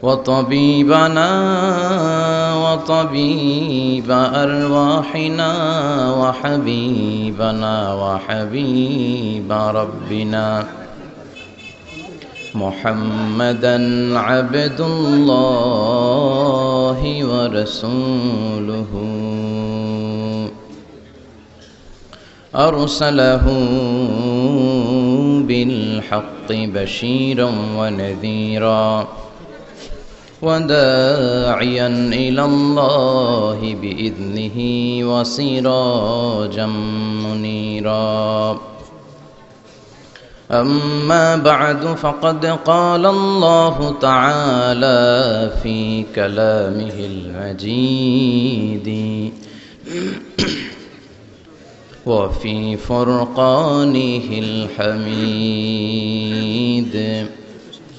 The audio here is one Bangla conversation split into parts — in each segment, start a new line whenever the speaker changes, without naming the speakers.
وطبيبنا وطبيب أرواحنا وحبيبنا وحبيب ربنا محمدا عبد الله ورسوله أرسله بالحق بشيرا ونذيرا وداعيا إلى الله بإذنه وسراجا منيرا أما بعد فقد قال الله تعالى في كلامه المجيد وفي فرقانه الحميد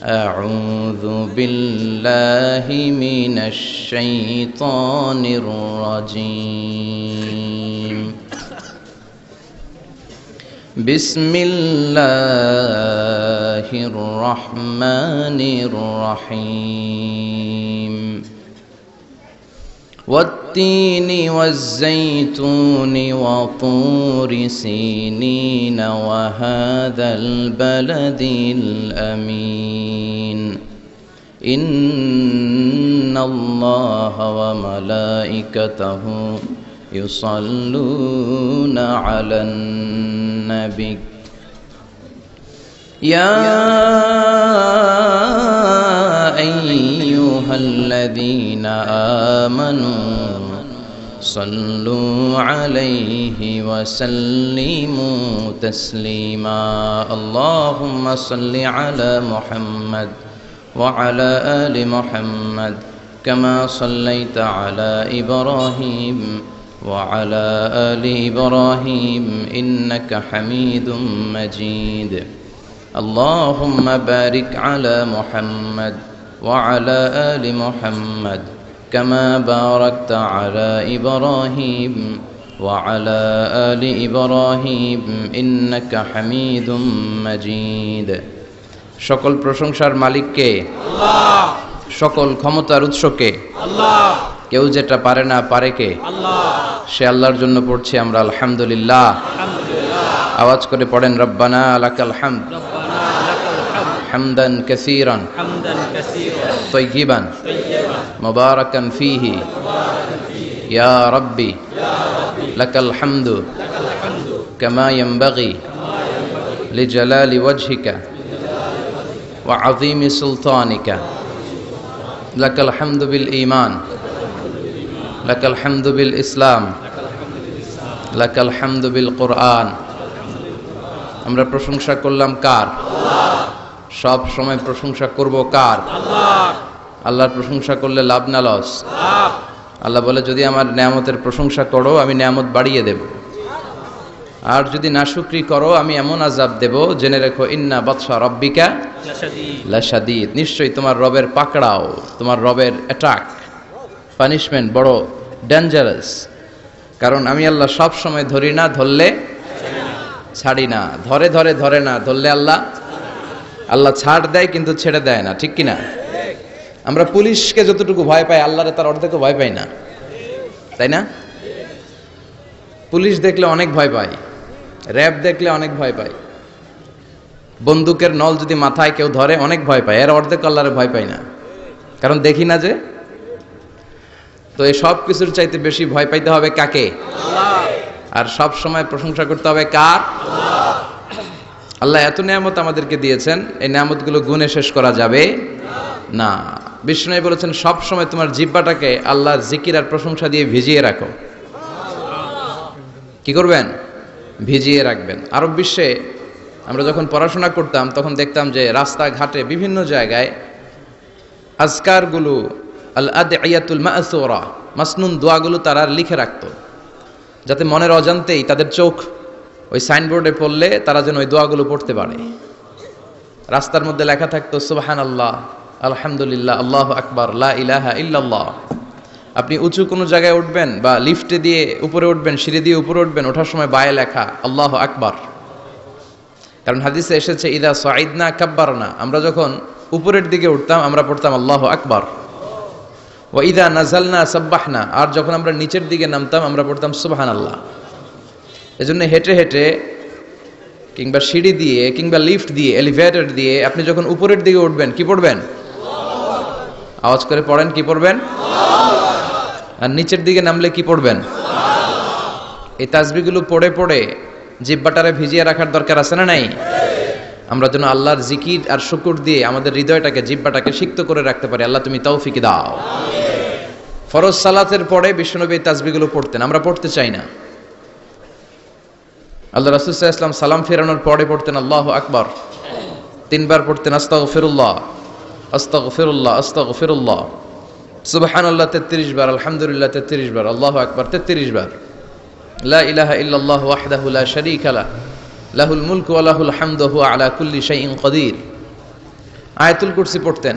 أعوذ بالله من الشيطان الرجيم بسم الله الرحمن الرحيم والتين والزيتون وطور سينين وهذا البلد الأمين إن الله وملائكته يصلون على النبي يا أيها الذين آمنوا صلوا عليه وسلموا تسليما اللهم صل على محمد وعلى آل محمد كما صليت على إبراهيم وعلى آل إبراهيم إنك حميد مجيد اللهم بارك على محمد وعلى آل محمد كما باركت على إبراهيم وعلى آل إبراهيم إنك حميد مجيد সকল প্রশংসার মালিক কে আল্লাহ সকল ক্ষমতার উৎস কে আল্লাহ কেউ যেটা পারে না পারে কে আল্লাহ সে আল্লাহর জন্য পড়ছি আমরা আলহামদুলিল্লাহ আলহামদুলিল্লাহ আওয়াজ করে পড়েন রব্বানা লাকাল হামদ রব্বানা লাকাল হামদ হামদান কাসীরান তাইয়িবান মুবারাকান ফীহি ইয়া রাব্বি লাকাল হামদু কামা ইয়ানবাগি লিজালালি ওয়াজহিকা ওয়া আযীমি সুলতানিকা লাকাল হামদু বিল ঈমান লাকাল হামদু বিল ইসলাম লাকাল হামদু বিল কুরআন আমরা প্রশংসা করলাম কার আল্লাহ সব সময় প্রশংসা করব কার আল্লাহ আল্লাহর প্রশংসা করলে লাভ না লস লাভ আল্লাহ বলে যদি আমার নিয়ামতের প্রশংসা করো আমি নিয়ামত বাড়িয়ে দেব আর যদি নাশুকরি করো আমি এমন আযাব দেব জেনে রেখো ইন্না বাতশা রাব্বিকা লাশাদীদ নিশ্চয়ই তোমার রবের পাকড়াও তোমার রবের অ্যাটাক পানিশমেন্ট বড় ডেঞ্জারাস কারণ আমি আল্লাহ সব সময় ধরি না ধরলে ছাড়ি না ধরে ধরে ধরে না ধরলে আল্লাহ ছাড় দেয় কিন্তু ছেড়ে দেয় না ঠিক কি না আমরা পুলিশকে যতটুকু ভয় পাই আল্লাহরে তার অর্ধেকও ভয় পাই না তাই না পুলিশ দেখলে অনেক ভয় পাই র‍্যাব দেখলে অনেক ভয় পাই বন্দুকের নল যদি মাথায় কেউ ধরে অনেক ভয় পায় এর অর্ধেক আল্লাহরে ভয় পাই না কারণ দেখি না যে তো এই সব কিছুর চাইতে বেশি ভয় পাইতে হবে কাকে আল্লাহ আর সব সময় প্রশংসা করতে হবে কার আল্লাহ আল্লাহ এত নিয়ামত আমাদেরকে দিয়েছেন এই নিয়ামতগুলো গুণে শেষ করা যাবে না বিষ্ণু বলেছেন সব সময় তোমার জিহ্বাটাকে আল্লাহর জিকির আর প্রশংসা দিয়ে ভিজিয়ে রাখো কি করবেন ভিজিয়ে রাখবেন আরব বিশ্বে আমরা যখন পড়াশোনা করতাম তখন দেখতাম যে রাস্তাঘাটে বিভিন্ন জায়গায় আজকারগুলো আল আদঈয়াতুল মাসুরা মাসনুন দোয়াগুলো তারা লিখে রাখতো যাতে মনের অজান্তেই তাদের চোখ ওই সাইনবোর্ডে পড়লে তারা যেন ওই দোয়াগুলো পড়তে পারে রাস্তার মধ্যে লেখা থাকতো সুবহানাল্লাহ আলহামদুলিল্লাহ আল্লাহু আকবার লা ইলাহা ইল্লাল্লাহ আপনি উঁচু কোনো জায়গায় উঠবেন বা লিফটে দিয়ে উপরে উঠবেন সিঁড়ি দিয়ে উপরে উঠবেন ওঠার সময় বায়ে লেখা আল্লাহু আকবার কারণ হাদিসে এসেছে ইদা সাইদনা কাব্বারনা আমরা যখন উপরের দিকে উঠতাম আমরা পড়তাম আল্লাহু আকবার। ওয়া ইযা নাযালনা সাব্বাহনা, আর যখন আমরা নিচের দিকে নামতাম আমরা পড়তাম সুবহানাল্লাহ। এজন্য হেঁটে হেঁটে কিংবা সিঁড়ি দিয়ে কিংবা লিফট দিয়ে এলিভেটর দিয়ে আপনি যখন উপরের দিকে উঠবেন কি পড়বেন? আওয়াজ করে পড়েন, কি পড়বেন? আর নিচের দিকে নামলে কি পড়বেন? এই তাসবিহগুলো পড়ে পড়ে জিহ্বাটারে ভিজিয়ে রাখার দরকার আছে না নাই? আমরা যেন আল্লাহর জিকির আর শুকর দিয়ে আমাদের হৃদয়টাকে জিহ্বাটাকে সিক্ত করে রাখতে পারি। আল্লাহ তুমি তৌফিক দাও। ফরজ সালাতের পরে বিশ্বনবী এই তাসবিহগুলো পড়তেন, আমরা পড়তে চাই না। আল্লাহ রাসূল সাল্লাল্লাহু আলাইহি ওয়াসাল্লাম সালাম ফেরানোর পরে পড়তেন আল্লাহু আকবার, 3 বার পড়তেন আস্তাগফিরুল্লাহ আস্তাগফিরুল্লাহ আস্তাগফিরুল্লাহ, সুবহানাল্লাহ 33 বার, আলহামদুলিল্লাহ 33 বার, আল্লাহু আকবার 33 বার, লা ইলাহা ইল্লাল্লাহু ওয়াহদাহু লা শারীকা লাহু লাহুল মুলকু ওয়া লাহুল হামদু ওয়া হুয়া আলা কুল্লি শাইইন কাদির। আয়াতুল কুরসি পড়তেন,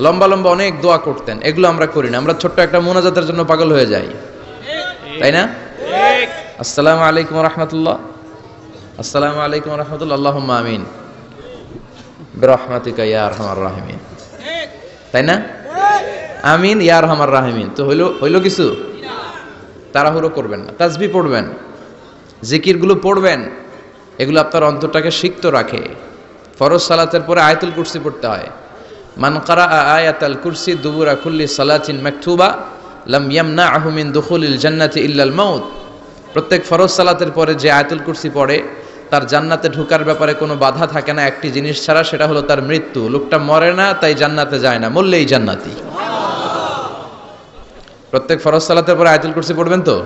লম্বা লম্বা অনেক দোয়া করতেন। এগুলো আমরা করি না, আমরা ছোট্ট একটা মুনাজাতের জন্য পাগল হয়ে যাই, তাই না? আসসালামু আলাইকুম ওয়া রাহমাতুল্লাহ, আসসালামু আলাইকুম ওয়া রাহমাতুল্লাহ, আল্লাহুম্মা আমিন বিরহমাতিকা ইয়া আরহামার রাহিমিন, তাই না? আমিন ইয়া আরহামার রাহিমিন। তো হইলো কিছু? তাড়াহুড়ো করবেন না, তাসবিহ পড়বেন, জিকিরগুলো পড়বেন, এগুলো আপনার অন্তরটাকে সিক্ত রাখে। ফরজ সালাতের পরে আয়াতুল কুরসি পড়তে হয়। মান কারা আয়াতাল কুরসি দুবুরা কুল্লি সালাতিন মাকতুবা লাম ইয়ামনাহু মিন দুখুলিল জান্নাতি ইল্লাল মাউত। প্রত্যেক ফরজ সালাতের পরে যে আয়াতুল কুরসি পড়ে তার জান্নাতে ঢোকার ব্যাপারে কোনো বাধা থাকে না একটি জিনিস ছাড়া, সেটা হলো তার মৃত্যু। লোকটা মরে না তাই জান্নাতে যায় না, মরলেই জান্নাতি। প্রত্যেক ফরজ সালাতের পরে আয়াতুল কুরসি পড়বেন তো?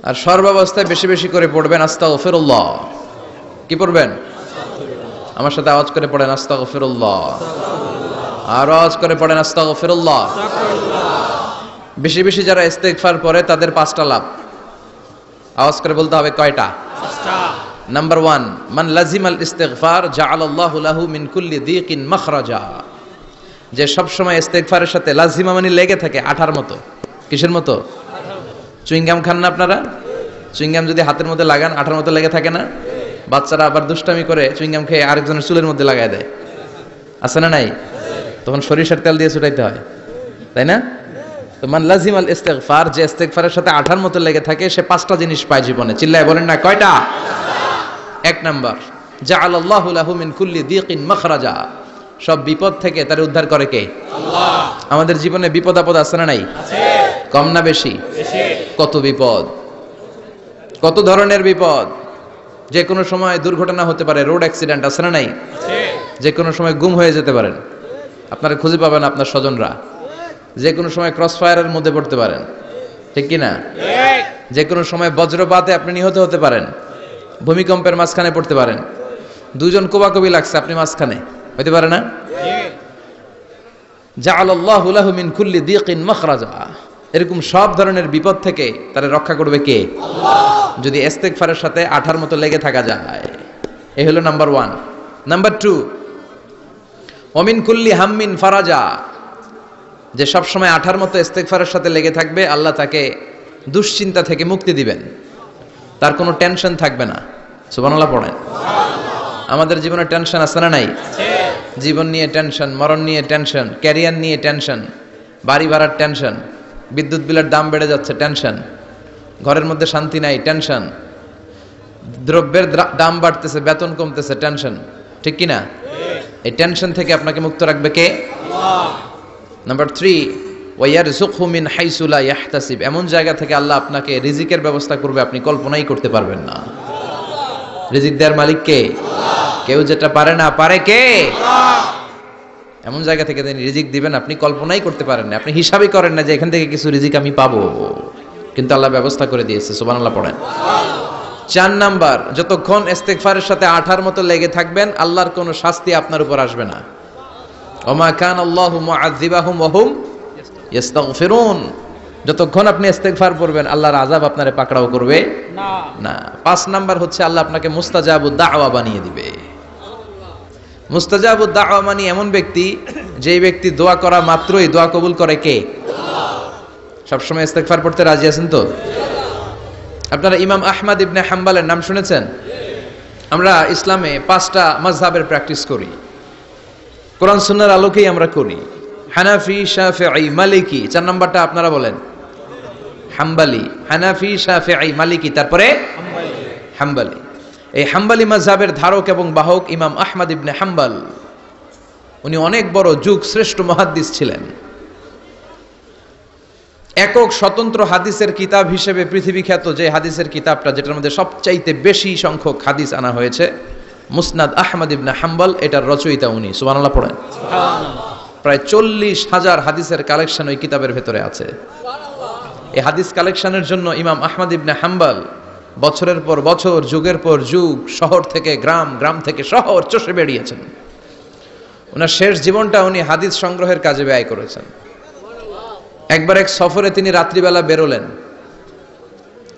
আর সর্বাবস্থায় বেশি বেশি করে পড়বেন আস্তাগফিরুল্লাহ। কি পড়বেন? আমার সাথে আওয়াজ করে পড়েন আস্তাগফিরুল্লাহ, আর আওয়াজ করে পড়েন আস্তাগফিরুল্লাহ। বেশি বেশি যারা ইস্তেগফার পড়ে তাদের 5টা লাভ। আওয়াজ করে বলতে হবে কয়টা? 5টা। নাম্বার 1, মান লাজিমাল ইস্তিগফার জাআলাল্লাহু লাহু মিন কুল্লি দীকিন মাখরাজা। যে সব সময় ইস্তেগফারের সাথে লাজিমা মানে লেগে থাকে, আঠার মতো। কিসের মতো? চুইংগাম খান না আপনারা? চুইংগাম যদি হাতের মধ্যে লাগান আঠার মতো লেগে থাকে না? বাচ্চারা আবার দুষ্টামি করে চুইংগাম খেয়ে আরেকজনের চুলের মধ্যে লাগায় দেয়, আছে না নাই? তখন সরিষার তেল দিয়ে ছুটাইতে হয়, তাই না? তো মান লাজিমাল ইস্তিগফার, যে ইস্তিগফারের সাথে আঠার মতো লেগে থাকে সে 5টা জিনিস পায় জীবনে। চিল্লায় বলেন না কয়টা? 1 নাম্বার, জাআলাল্লাহু লাহু মিন কুল্লি দীকিন মাখরাজা। সব বিপদ থেকে তার উদ্ধার করে কে? আল্লাহ। আমাদের জীবনে বিপদ আপদ আছে না নাই? আছে। কম না বেশি? বেশি। কত বিপদ, কত ধরনের বিপদ। যে কোনো সময় দুর্ঘটনা হতে পারে, রোড অ্যাক্সিডেন্ট আছে না নাই? আছে। যে কোনো সময় গুম হয়ে যেতে পারেন, আপনারা খুঁজে পাবেন আপনার স্বজনরা। যে কোনো সময় ক্রস ফায়ারের মধ্যে পড়তে পারেন, ঠিক কি না? যে কোনো সময় বজ্রপাতে আপনি নিহত হতে পারেন, ভূমিকম্পের মাঝখানে পড়তে পারেন, দুজন কোবাকবি লাগছে আপনি মাঝখানে, হইতে পারে না? জাআলাল্লাহু লাহু মিন কুল্লি দীকিন মাখরাজা। এরকম সব ধরনের বিপদ থেকে তারে রক্ষা করবে কে? আল্লাহ। যদি ইস্তিগফারের সাথে আঠার মতো লেগে থাকা যায়। এই হলো নাম্বার 1। নাম্বার 2, ওয়া মিন কুল্লি হাম্মিন ফারাজা। যে সব সময় আঠার মতো ইস্তিগফারের সাথে লেগে থাকবে, আল্লাহ তাকে দুশ্চিন্তা থেকে মুক্তি দিবেন, তার কোনো টেনশন থাকবে না। সুবহানাল্লাহ পড়েন। আমাদের জীবনে টেনশন আছে না নাই? জীবন নিয়ে টেনশন, মরণ নিয়ে টেনশন, ক্যারিয়ার নিয়ে টেনশন, বাড়ি ভাড়ার টেনশন, বিদ্যুৎ বিলের দাম বেড়ে যাচ্ছে টেনশন, ঘরের মধ্যে শান্তি নাই টেনশন, দ্রব্যের দাম বাড়তেছে, বেতন কমতেছে টেনশন, ঠিক কি না? এই টেনশন থেকে আপনাকে মুক্ত রাখবে কে? আল্লাহ। নাম্বার 3, ওয়ায়ারযুকহু মিন হাইসু লা ইয়াহতাসিব। এমন জায়গা থেকে আল্লাহ আপনাকে রিজিকের ব্যবস্থা করবে আপনি কল্পনাই করতে পারবেন না। রিজিক দেওয়ার মালিক কে? আল্লাহ। কেউ যেটা পারে না, পারে কে? আল্লাহ। এমন জায়গা থেকে তিনি রিজিক দিবেন আপনি কল্পনাই করতে পারেন না, আপনি হিসাবই করেন না যে এখান থেকে কিছু রিজিক আমি পাবো, কিন্তু আল্লাহ ব্যবস্থা করে দিয়েছে। সুবহানাল্লাহ পড়েন। 4 নাম্বার, যতক্ষণ ইস্তিগফারের সাথে আঠার মতো লেগে থাকবেন আল্লাহর কোনো শাস্তি আপনার উপর আসবে না। ওমা কান আল্লাহু মুআযযিবাহুম ওয়া হুম ইস্তাগফিরুন। যতক্ষণ আপনি ইস্তিগফার করবেন আল্লাহর আযাব আপনারে পাকড়াও করবে না। 5 নাম্বার হচ্ছে আল্লাহ আপনাকে মুস্তাজাবুদ দাওয়া বানিয়ে দিবে। মুস্তাজাবুদ দাওয়া মানে এমন ব্যক্তি, যেই ব্যক্তি দোয়া করা মাত্রই দোয়া কবুল করে কে? আল্লাহ। সবসময় ইস্তিগফার পড়তে রাজি আছেন তো? আপনারা ইমাম আহমদ ইবনে হাম্বলের নাম শুনেছেন? আমরা ইসলামে 5টা মাযহাবের প্র্যাকটিস করি।
কোরআন সুন্নাহর আলোকেই আমরা করি। হানাফি, শাফিঈ, মালিকি, 4 নাম্বারটা আপনারা বলেন। হাম্বলি, হানাফি, শাফিঈ, মালিকি, তারপরে হাম্বলি। এই হাম্বলি মাযহাবের ধারক এবং বাহক ইমাম আহমদ ইবনে হাম্বল। উনি অনেক বড় যুগ শ্রেষ্ঠ মুহাদ্দিস ছিলেন। একক স্বতন্ত্র হাদিসের কিতাব হিসেবে পৃথিবী খ্যাত যে হাদিসের কিতাবটা, যেটার মধ্যে সবচাইতে বেশি সংখ্যক হাদিস আনা হয়েছে, মুসনাদ আহমদ ইবনে হাম্বল, এটার রচয়িতা উনি। সুবহানাল্লাহ পড়েন। প্রায় 40,000 হাদিসের কালেকশন ওই কিতাবের ভেতরে আছে। এই হাদিস কালেকশনের জন্য ইমাম আহমদ ইবনে হাম্বল বছরের পর বছর, যুগের পর যুগ, শহর থেকে গ্রাম, গ্রাম থেকে শহর চষে বেরিয়েছেন। ওনার শেষ জীবনটা উনি হাদিস সংগ্রহের কাজে ব্যয় করেছেন। একবার এক সফরে তিনি রাত্রিবেলা বেরোলেন।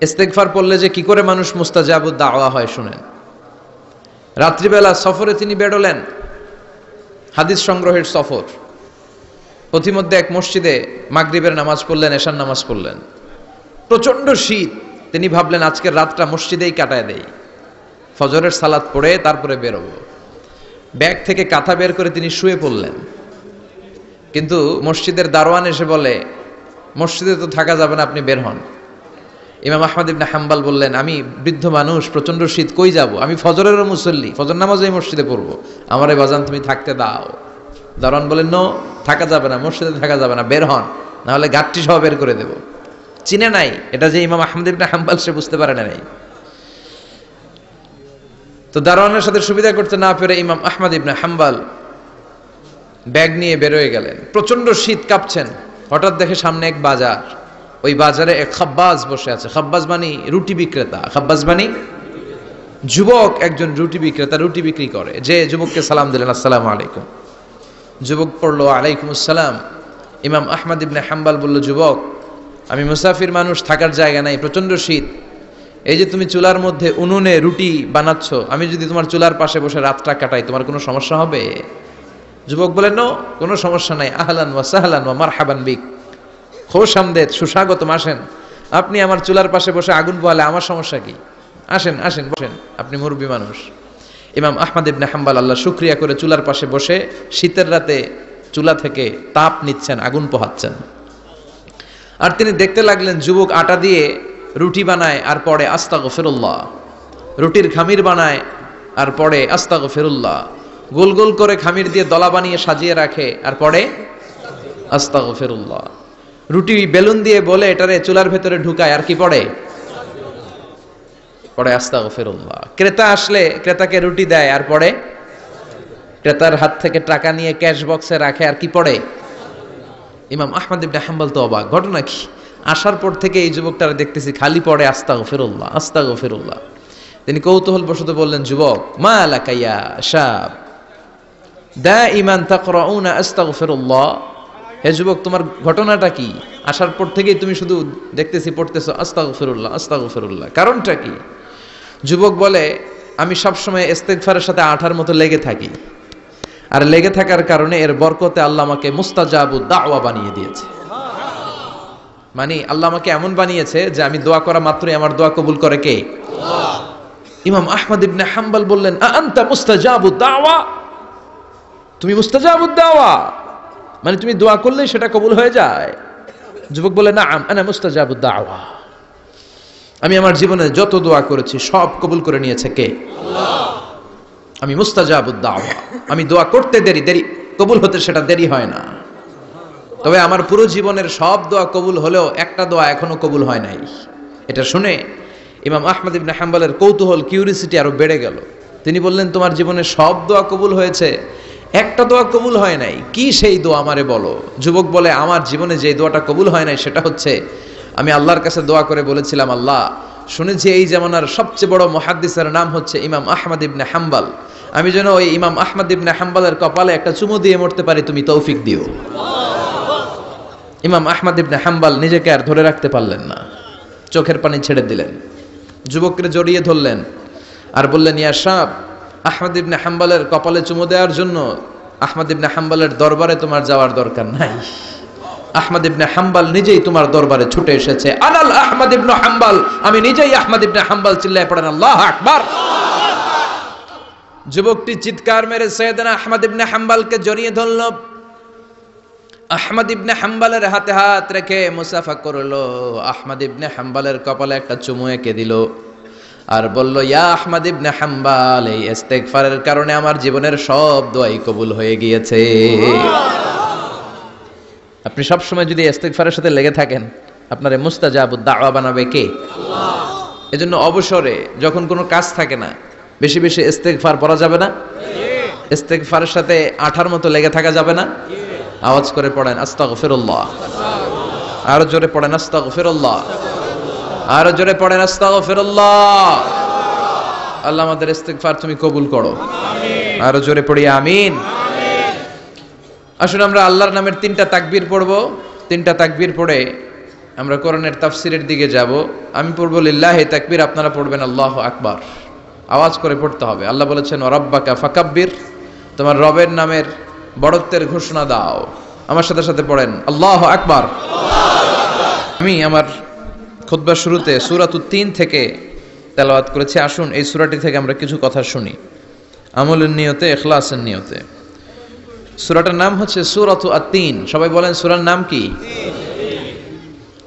ইস্তেগফার পড়লে যে কি করে মানুষ মুস্তাজাবুদ দাওয়া হয় শুনেন। রাত্রিবেলা সফরে তিনি বেরোলেন, হাদিস সংগ্রহের সফর। পথিমধ্যে এক মসজিদে মাগরিবের নামাজ পড়লেন, এশার নামাজ পড়লেন। প্রচন্ড শীত। তিনি ভাবলেন আজকের রাতটা মসজিদেই কাটায় দেই, ফজরের সালাত পড়ে তারপরে বেরোবো। ব্যাগ থেকে কাঁথা বের করে তিনি শুয়ে পড়লেন। কিন্তু মসজিদের দারোয়ান এসে বলে, মসজিদে তো থাকা যাবে না, আপনি বের হন। ইমাম আহমদ ইবনে হাম্বল বললেন, আমি বৃদ্ধ মানুষ, প্রচন্ড শীত, কই যাব? আমি ফজরেরও মুসল্লি, ফজর নামাজও এই মসজিদে পড়বো, আমার এই বাজান তুমি থাকতে দাও। দারোয়ান বলেন, নো, থাকা যাবে না, মসজিদে থাকা যাবে না, বের হন, না হলে গাঠটি সহ বের করে দেব। চিনে নাই এটা যে ইমাম আহমদ ইবনে হাম্বল, সে বুঝতে পারে নাই। তো দারোয়ানের সাথে সুবিধা করতে না পেরে ইমাম আহমদ ইবনে হাম্বল ব্যাগ নিয়ে বেরোয় গেলেন। প্রচন্ড শীত, কাঁপছেন। হঠাৎ দেখে সামনে এক বাজার। ওই বাজারে এক খাব্বাজ বসে আছে। খাব্বাজ মানে রুটি বিক্রেতা। খাব্বাজ মানে যুবক, একজন রুটি বিক্রেতা, রুটি বিক্রি করে। যে যুবককে সালাম দিলেন, আসসালামু আলাইকুম। যুবক পড়লো, আলাইকুম আসসালাম। ইমাম আহমদ ইবনে হাম্বল বলল, যুবক, আমি মুসাফির মানুষ, থাকার জায়গা নাই, প্রচন্ড শীত। এই যে তুমি চুলার মধ্যে উনুনে রুটি বানাচ্ছ, আমি যদি তোমার চুলার পাশে বসে রাতটা কাটাই, তোমার কোনো সমস্যা হবে? যুবক বলেন, নো, কোনো সমস্যা নাই। আহলান ওয়া সাহলান ওয়া মারহাবান বিক, খোশ আমদেদ, সুস্বাগতম, আসেন। আপনি আমার চুলার পাশে বসে আগুন পোহালে আমার সমস্যা কি? আসেন, আসেন, বসেন, আপনি মুরব্বী মানুষ। ইমাম আহমদ ইবনে হাম্বল আল্লাহ শুকরিয়া করে চুলার পাশে বসে শীতের রাতে চুলা থেকে তাপ নিচ্ছেন, আগুন পোহাচ্ছেন। আর তিনি দেখতে লাগলেন যুবক আটা দিয়ে রুটি বানায় আর পড়ে আস্তাগফিরুল্লাহ, রুটির খামির বানায় আর পড়ে আস্তাগফিরুল্লাহ, গোল গোল করে খামির দিয়ে দলা বানিয়ে সাজিয়ে রাখে আর পড়ে আস্তাগফিরুল্লাহ, রুটি বেলুন দিয়ে বলে এটারে চুলার ভেতরে ঢুকায় আর কি পড়ে পড়ে আস্তাগফিরুল্লাহ। ক্রেতা আসলে ক্রেতাকে রুটি দেয় আর পড়ে, ক্রেতার হাত থেকে টাকা নিয়ে ক্যাশ বক্সে রাখে আর কি পড়ে। ইমাম আহমদ ইবনে হাম্বল তো অবাক, ঘটনা কি? আসার পর থেকে এই যুবকটারে দেখতেছি খালি পড়ে আস্তাগফিরুল্লাহ, আস্তাগফিরুল্লাহ। তিনি কৌতূহল বশত বললেন, যুবক, মা লাকা ইয়া শাব দাইমান তাকরাউনা আস্তাগফিরুল্লাহ, হে যুবক, তোমার ঘটনাটা কি? আসার পর থেকেই তুমি শুধু দেখতেছি পড়তেছো আস্তাগফিরুল্লাহ, আস্তাগফিরুল্লাহ, কারণটা কি? যুবক বলে, আমি সবসময় ইস্তেগফারের সাথে আঠার মতো লেগে থাকি, আর লেগে থাকার কারণে এর বরকতে আল্লাহ আমাকে মুস্তাজাবুদ দাওয়া বানিয়ে দিয়েছে। মানে আল্লাহ আমাকে এমন বানিয়েছে যে আমি দোয়া করা মাত্রই আমার দোয়া কবুল করে কে? আল্লাহ। ইমাম আহমদ ইবনে হাম্বল বললেন, আনতা মুস্তাজাবুদ দাওয়া, তুমি মুস্তাজাবুদ দাওয়া, মানে তুমি দোয়া করলেই সেটা কবুল হয়ে যায়? যুবক বলে, নাআম আনা মুস্তাজাবুদ দাওয়া, আমি আমার জীবনে যত দোয়া করেছি সব কবুল করে নিয়েছে কে? আল্লাহ। আমি মুস্তাজাবুদ দাওয়া, আমি দোয়া করতে দেরি কবুল হতে সেটা দেরি হয় না। তবে আমার পুরো জীবনের সব দোয়া কবুল হলেও একটা দোয়া এখনো কবুল হয় নাই। এটা শুনে ইমাম আহমদ ইবনে হাম্বলের কৌতূহল, কিউরিসিটি আরো বেড়ে গেল। তিনি বললেন, তোমার জীবনের সব দোয়া কবুল হয়েছে, একটা দোয়া কবুল হয় নাই, কি সেই দোয়া আমারে বলো? যুবক বলে, আমার জীবনে যে দোয়াটা কবুল হয় নাই সেটা হচ্ছে আমি আল্লাহর কাছে দোয়া করে বলেছিলাম, আল্লাহ, শুনেছি এই জামানার সবচেয়ে বড় মুহাদ্দিসের নাম হচ্ছে ইমাম আহমদ ইবনে হাম্বল, আমি যেন ওই ইমাম আহমদ ইবনে হাম্বলের কপালে একটা চুমু দিয়ে মরতে পারি, তুমি তৌফিক দিও। ইমাম আহমদ ইবনে হাম্বল নিজেকে আর ধরে রাখতে পারলেন না, চোখের পানি ছেড়ে দিলেন, যুবককে জড়িয়ে ধরলেন আর বললেন, ইয়া শাব, আহমদ ইবনে হাম্বলের কপালে চুমু দেওয়ার জন্য আহমদ ইবনে হাম্বলের দরবারে তোমার যাওয়ার দরকার নাই, আহমদ ইবনে হাম্বল নিজেই তোমার দরবারে ছুটে এসেছে। আনাল আহমদ ইবনে হাম্বল, আমি নিজেই আহমদ ইবনে হাম্বল। চিল্লায় পড়েন আল্লাহু আকবার। যুবকটি চিৎকার মেরে সৈয়দনা আহমদ ইবনে হাম্বলকে জড়িয়ে ধরল। আহমদ ইবনে হাম্বলের হাতে হাত রেখে মুসাফা করলো। আহমদ ইবনে হাম্বলের কপালে একটা চুমু এঁকে দিল আর বলল, ইয়া আহমদ ইবনে হাম্বল, এই ইস্তেগফারের কারণে আমার জীবনের সব দোয়াই কবুল হয়ে গিয়েছে। আপনি সব সময় যদি ইস্তেগফারের সাথে লেগে থাকেন, আপনারে মুস্তাজাবুদ দাওয়া বানাবে কে? আল্লাহ। এজন্য অবসরে যখন কোনো কাজ থাকে না, বেশি বেশি ইস্তেগফার পড়া যাবে না? ইস্তেগফারের সাথে আঠার মতো লেগে থাকা যাবে না? আওয়াজ করে পড়েন আস্তাগফিরুল্লাহ। আরো জোরে পড়েন আস্তাগফিরুল্লাহ। আরো জোরে পড়েন আস্তাগফিরুল্লাহ। আল্লাহ আমাদের ইস্তেগফার তুমি কবুল করো, আমিন। আরো জোরে পড়ি আমিন। আসুন আমরা আল্লাহর নামের 3টা তাকবীর পড়ব। 3টা তাকবীর পড়ে আমরা কোরআনের তাফসীরের দিকে যাব। আমি পড়ব লিল্লাহি তাকবীর, আপনারা পড়বেন আল্লাহু আকবার। আওয়াজ করে পড়তে হবে। আল্লাহ বলেছেন ওয়ারাব্বাকা ফাকাব্বির, তোমার রবের নামের বড়ত্বের ঘোষণা দাও। আমার সাথে সাথে পড়েন আল্লাহু আকবার। আমি আমার খুতবার শুরুতে সূরাতুত তিন থেকে তেলাওয়াত করেছি। আসুন এই সূরাটি থেকে আমরা কিছু কথা শুনি, আমলের নিয়তে, ইখলাসের নিয়তে। সূরাটার নাম হচ্ছে সূরাতু আত-তিন। সবাই বলেন সূরার নাম কি?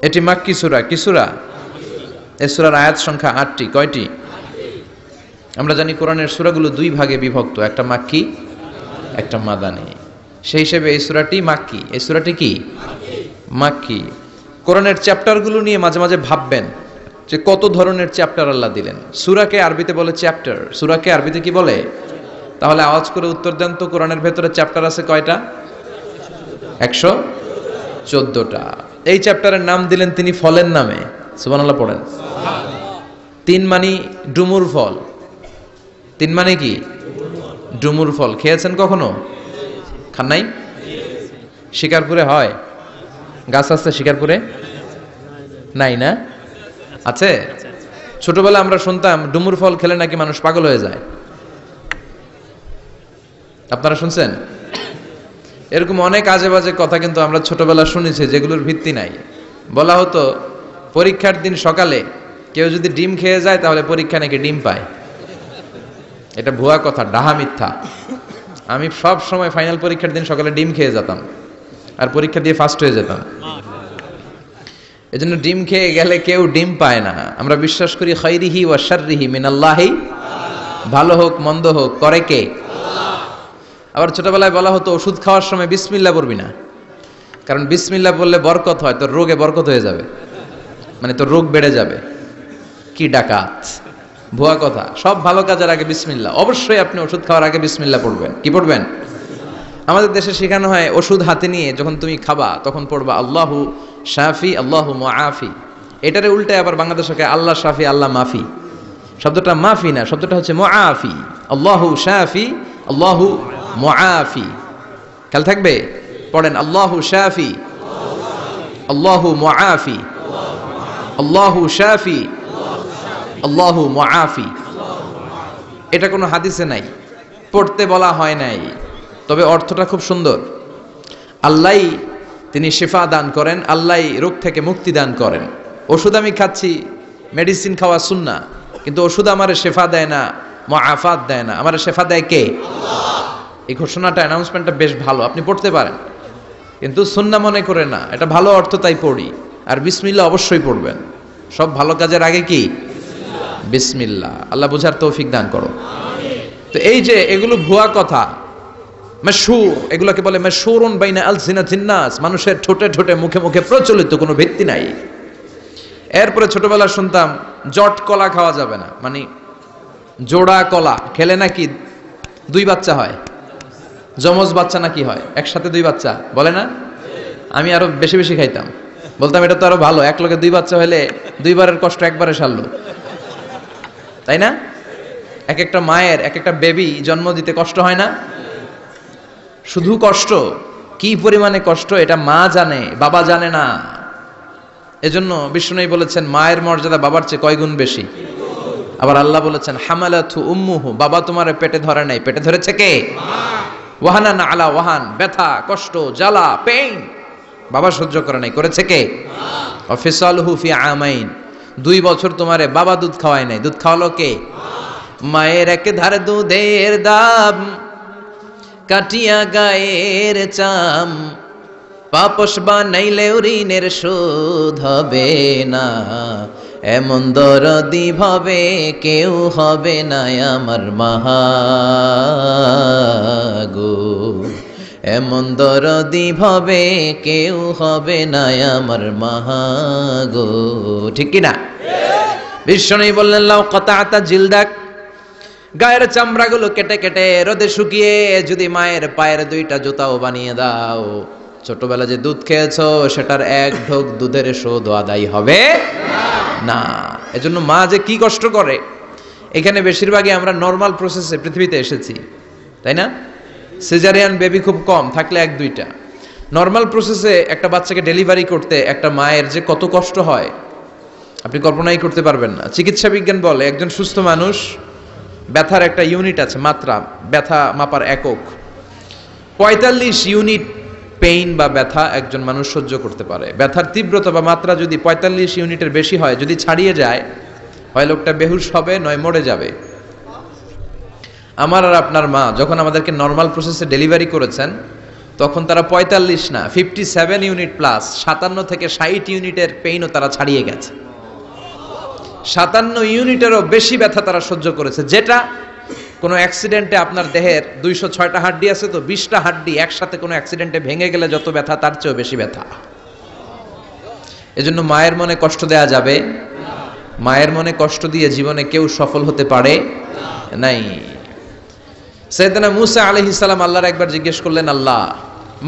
এটি মাক্কি সূরা। কি সূরা? এই সূরার আয়াত সংখ্যা 8টি। কয়টি? আমরা জানি কোরআনের সূরাগুলো 2 ভাগে বিভক্ত, একটা মাক্কি, একটা মাদানী। সেই হিসেবে এই সূরাটি মাক্কি। এই সূরাটি কি? মাক্কি। কোরআনের চ্যাপ্টারগুলো নিয়ে মাঝে মাঝে ভাববেন যে কত ধরনের চ্যাপ্টার আল্লাহ দিলেন। সূরাকে আরবিতে বলে চ্যাপ্টার। সূরাকে আরবিতে কি বলে? তাহলে আওয়াজ করে উত্তর দেন তো, কোরআনের ভেতরে চ্যাপ্টার আছে কয়টা? 114টা। এই চ্যাপ্টারের নাম দিলেন তিনি ফলের নামে। সুবহানাল্লাহ পড়েন। 3 মানে ডুমুর ফল। 3 মানে কি? ডুমুর ফল। খেয়েছেন কখনো? খান নাই? শিকারপুরে হয়? গাছ আছে শিকারপুরে? নাই না? আছে? ছোটবেলা আমরা শুনতাম ডুমুর ফল খেলে নাকি মানুষ পাগল হয়ে যায়। আপনারা শুনছেন? এরকম অনেক আজে বাজে কথা কিন্তু আমরা ছোটবেলা শুনেছি, যেগুলোর ভিত্তি নাই। বলা হতো পরীক্ষার দিন সকালে কেউ যদি ডিম খেয়ে যায় তাহলে পরীক্ষা নাকি ডিম পায়। এটা ভুয়া কথা, ডাহা মিথ্যা। আমি সব সময় ফাইনাল পরীক্ষার দিন সকালে ডিম খেয়ে যেতাম আর পরীক্ষা দিয়ে ফার্স্ট হয়ে যেতাম। এজন্য ডিম খেয়ে গেলে কেউ ডিম পায় না। আমরা বিশ্বাস করি খাইরিহি ওয়া শাররিহি মিনাল্লাহি, ভালো হোক মন্দ হোক করে কে? আবার ছোটবেলায় বলা হতো ওষুধ খাওয়ার সময় বিসমিল্লাহ পড়বি না, কারণ বিসমিল্লাহ বললে বরকত হয়, তোর রোগে বরকত হয়ে যাবে, মানে তোর রোগ বেড়ে যাবে। কি ডাকাত, ভুয়া কথা। সব ভালো কাজের আগে বিসমিল্লাহ। অবশ্যই আপনি ওষুধ খাওয়ার আগে বিসমিল্লাহ পড়বেন। কি পড়বেন? আমাদের দেশে শেখানো হয় ওষুধ হাতে নিয়ে যখন তুমি খাবা তখন পড়বা আল্লাহু শাফি আল্লাহু মুআফি। এটারে উল্টায় আবার বাংলাদেশে আল্লাহ শাফি আল্লাহ মাফি। শব্দটা মাফি না, শব্দটা হচ্ছে মুআফি। আল্লাহু শাফি আল্লাহু মুআফি। খেয়াল থাকবে, পড়েন আল্লাহু শাফি আল্লাহু মুআফি, আল্লাহু শাফি আল্লাহু মুআফি। এটা কোনো হাদিসে নাই, পড়তে বলা হয় নাই, তবে অর্থটা খুব সুন্দর। আল্লাহই তিনি শিফা দান করেন, আল্লাহই রোগ থেকে মুক্তি দান করেন। ওষুধ আমি খাচ্ছি, মেডিসিন খাওয়া সুন্নাহ, কিন্তু ওষুধ আমারে শিফা দেয় না, মুআফাত দেয় না। আমারে শিফা দেয় কে? আল্লাহ। এই ঘোষণাটা, অ্যানাউন্সমেন্টটা বেশ ভালো, আপনি পড়তে পারেন, কিন্তু সুন্নাহ মনে করে না। এটা ভালো অর্থ, তাই পড়ি। আর বিসমিল্লাহ অবশ্যই পড়বেন। সব ভালো কাজের আগে কি? বিসমিল্লাহ। আল্লাহ বুঝার তৌফিক দান করো। তো এই যে এগুলো ভুয়া কথা, মাশহুর, এগুলোকে বলে মাশহুরুন বাইনা আলসিনাতিন নাস, মানুষের ঠোঁটে ঠোঁটে মুখে মুখে প্রচলিত, কোনো ভিত্তি নাই। এরপরে ছোটবেলা শুনতাম জট কলা খাওয়া যাবে না, মানে জোড়া কলা খেলে নাকি 2 বাচ্চা হয়, যমজ বাচ্চা নাকি হয়, একসাথে 2 বাচ্চা বলে না? আমি আরো বেশি বেশি খাইতাম, বলতাম এটা তো আরো ভালো, এক লগে 2 বাচ্চা হলে 2 বারের কষ্ট একবারে সারলো, তাই না? এক একটা মায়ের এক একটা বেবি জন্ম দিতে কষ্ট হয় না? শুধু কষ্ট, কি পরিমাণে কষ্ট এটা মা জানে, বাবা জানে না। এজন্য বিষ্ণু বলেছেন মায়ের মর্যাদা বাবার চেয়ে কয় গুণ বেশি। আবার আল্লাহ বলেছেন হামালাতু উম্মুহু, বাবা তোমার পেটে ধরে নাই, পেটে ধরেছে কে? ওয়াহানান আলা ওয়াহান, ব্যথা কষ্ট জ্বালা পেইন বাবা সহ্য করে নাই, করেছে কে? ওয়াফিসালহু ফি আমাইন, 2 বছর তোমারে বাবা দুধ খাওয়ায় নাই, দুধ খাওয়ালো কে? মায়ের এক ধার দুধের দাম, কাটিয়া গায়ের চাম, পাপস বানাইলেও ঋণের শোধ হবে না, এমন দরদি ভাবে কেউ হবে না আমার মাগো, এমন দরদি ভাবে কেউ হবে না আমার মাগো। ঠিক কিনা? বিশ্বনবী বললেন লাউ কাতাতা জিলদাক, গায়ের চামড়াগুলো কেটে কেটে রোদে শুকিয়ে যদি মায়ের পায়ের দুইটা জুতাও বানিয়ে দাও, ছোটবেলা যে দুধ খেয়েছো সেটার এক ঢোক দুধের শোধ আদায় হবে না। এজন্য মা যে কি কষ্ট করে, এখানে বেশিরভাগই আমরা নর্মাল প্রসেসে পৃথিবীতে এসেছি, তাই না? সিজারিয়ান বেবি খুব কম, থাকলে এক দুইটা। নর্মাল প্রসেসে একটা বাচ্চাকে ডেলিভারি করতে একটা মায়ের যে কত কষ্ট হয় আপনি কল্পনাই করতে পারবেন না। চিকিৎসা বিজ্ঞান বলে একজন সুস্থ মানুষ ব্যথার একটা ইউনিট আছে, মাত্রা, ব্যথা মাপার একক, 45 ইউনিট পেইন বা ব্যথা একজন মানুষ সহ্য করতে পারে। ব্যথার তীব্রতা বা মাত্রা যদি 45 ইউনিটের বেশি হয়, যদি ছাড়িয়ে যায়, হয় লোকটা বেহুশ হবে নয় মরে যাবে। আমার আর আপনার মা যখন আমাদেরকে নর্মাল প্রসেসে ডেলিভারি করেছেন তখন তারা 45 না 57 ইউনিট প্লাস 57 থেকে 60 ইউনিটের পেইনও তারা ছাড়িয়ে গেছে। 57 ইউনিটেরও বেশি ব্যথা তারা সহ্য করেছে, যেটা কোনো অ্যাক্সিডেন্টে আপনার দেহের 206টা হাড্ডি আছে তো 20টা হাড্ডি একসাথে কোনো অ্যাক্সিডেন্টে ভেঙে গেলে যত ব্যথা তার চেয়েও বেশি ব্যথা। এজন্য মায়ের মনে কষ্ট দেয়া যাবে, মায়ের মনে কষ্ট দিয়ে জীবনে কেউ সফল হতে পারে নাই। সাইয়েদনা মুসা আলাইহিস সালাম আল্লাহর একবার জিজ্ঞেস করলেন, আল্লাহ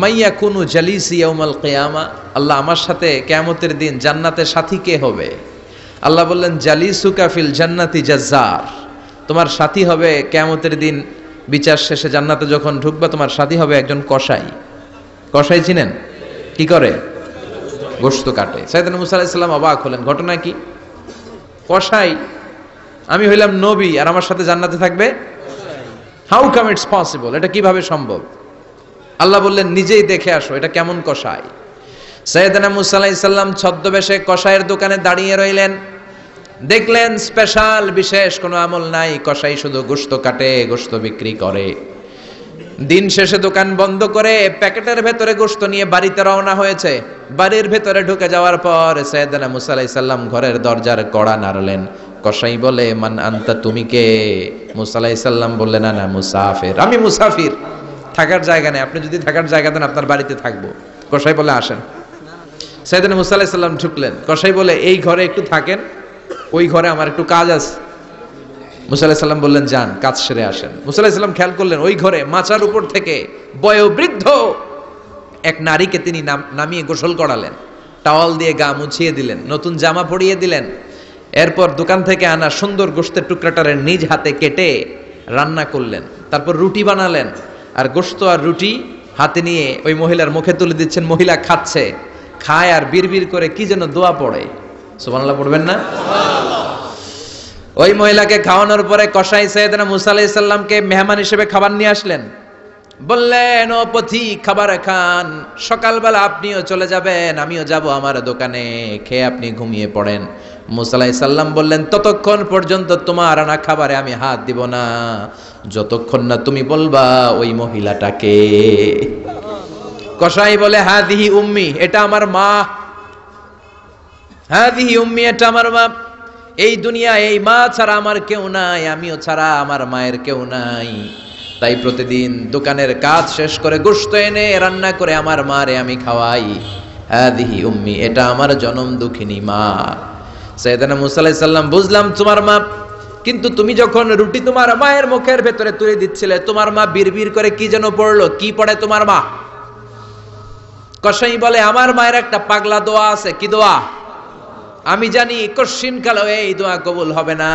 মাইয়া কুনু জালিসি ইয়াউমাল কিয়ামা, আল্লাহ আমার সাথে কিয়ামতের দিন জান্নাতের সাথী কে হবে? আল্লাহ বললেন জালিসুকা ফিল জান্নাতি জাজ্জার, তোমার সাথী হবে কিয়ামতের দিন বিচার শেষে জান্নাতে যখন ঢুকবা তোমার সাথী হবে একজন কসাই। কসাই চিনেন? কি করে? গোশত কাটে। সাইয়েদনা মুসা আলাইহিস সালাম অবাক হলেন, ঘটনা কি? কসাই? আমি হইলাম নবী আর আমার সাথে জান্নাতে থাকবে? হাউ কাম ইটস পসিবল, এটা কিভাবে সম্ভব? আল্লাহ বললেন নিজেই দেখে আসো এটা কেমন কসাই। সাইয়েদনা মুসা আলাইহিস সালাম ছদ্মবেশে কসাইয়ের দোকানে দাঁড়িয়ে রইলেন। দেখলেন স্পেশাল বিশেষ কোনো আমল নাই, কসাই শুধু গোশত কাটে, গোশত বিক্রি করে। দিন শেষে দোকান বন্ধ করে প্যাকেটের ভেতরে গোশত নিয়ে বাড়িতে রওনা হয়েছে। বাড়ির ভেতরে ঢুকে যাওয়ার পর সাইয়েদনা মুসা আলাইহিস সালাম ঘরের দরজার কড়া নাড়লেন। কসাই বলে মান আনতা, তুমি কে? মুসা আলাইহিস সালাম বললেন আনা মুসাফির, আমি মুসাফির, থাকার জায়গা নেই, আপনি যদি থাকার জায়গা দেন আপনার বাড়িতে থাকবো। কসাই বলে আসেন। সাইয়েদনা মুসা আলাইহিস সালাম ঢুকলেন। কসাই বলে এই ঘরে একটু থাকেন, ওই ঘরে আমার একটু কাজ আছে। মুসা আলাইহিস সালাম বললেন যান, কাজ সেরে আসেন। মুসা আলাইহিস সালাম খেয়াল করলেন ওই ঘরে মাচার উপর থেকে বয়োবৃদ্ধ এক নারীকে তিনি নামিয়ে গোসল করালেন, টাওয়াল দিয়ে গা মুছিয়ে দিলেন, নতুন জামা পরিয়ে দিলেন। এরপর দোকান থেকে আনা সুন্দর গোশতের টুকরাটারে নিজ হাতে কেটে রান্না করলেন, তারপর রুটি বানালেন আর গোশত আর রুটি হাতে নিয়ে ওই মহিলার মুখে তুলে দিচ্ছেন। মহিলা খাচ্ছে, খায় আর বিড়বিড় করে কি যেন দোয়া পড়ে। সুবহানাল্লাহ পড়বেন না? ওই মহিলাকে খাওয়ানোর পরে কসাই সাইয়েদনা মুসা আলাইহিস সালামকে মেহমান হিসেবে খাবার নিয়ে আসলেন। বললেন ও পথিক খাবার খান, সকালবেলা আপনিও চলে যাবেন, আমিও যাব আমার দোকানে, খেয়ে আপনি ঘুমিয়ে পড়েন। মুসা আলাইহিস সালাম বললেন ততক্ষণ পর্যন্ত তোমার আনা খাবারে আমি হাত দিব না যতক্ষণ না তুমি বলবা ওই মহিলাটাকে। কসাই বলে হাদিহি উম্মি, এটা আমার মা। হাদিহি উম্মি, এটা আমার মা। এই দুনিয়া এই মা ছাড়া আমার কেউ নাই, আমিও ছাড়া আমার মায়ের কেউ নাই। তাই প্রতিদিন দোকানের কাজ শেষ করে গোশত এনে রান্না করে আমার মারে আমি খাওয়াই। হাদিহি উম্মি, এটা আমার জনম দুঃখিনী মা। সাইয়েদনা মুসা আলাইহিস সালাম বুঝলাম তোমার মা, কিন্তু তুমি যখন রুটি তোমার মায়ের মুখের ভেতরে তুলে দিচ্ছিলে তোমার মা বিড়বিড় করে কি যেন পড়লো, কি পড়ে তোমার মা? কসাই বলে আমার মায়ের একটা পাগলা দোয়া আছে। কি দোয়া? আমি জানি কশিন কালো এই দোয়া কবুল হবে না।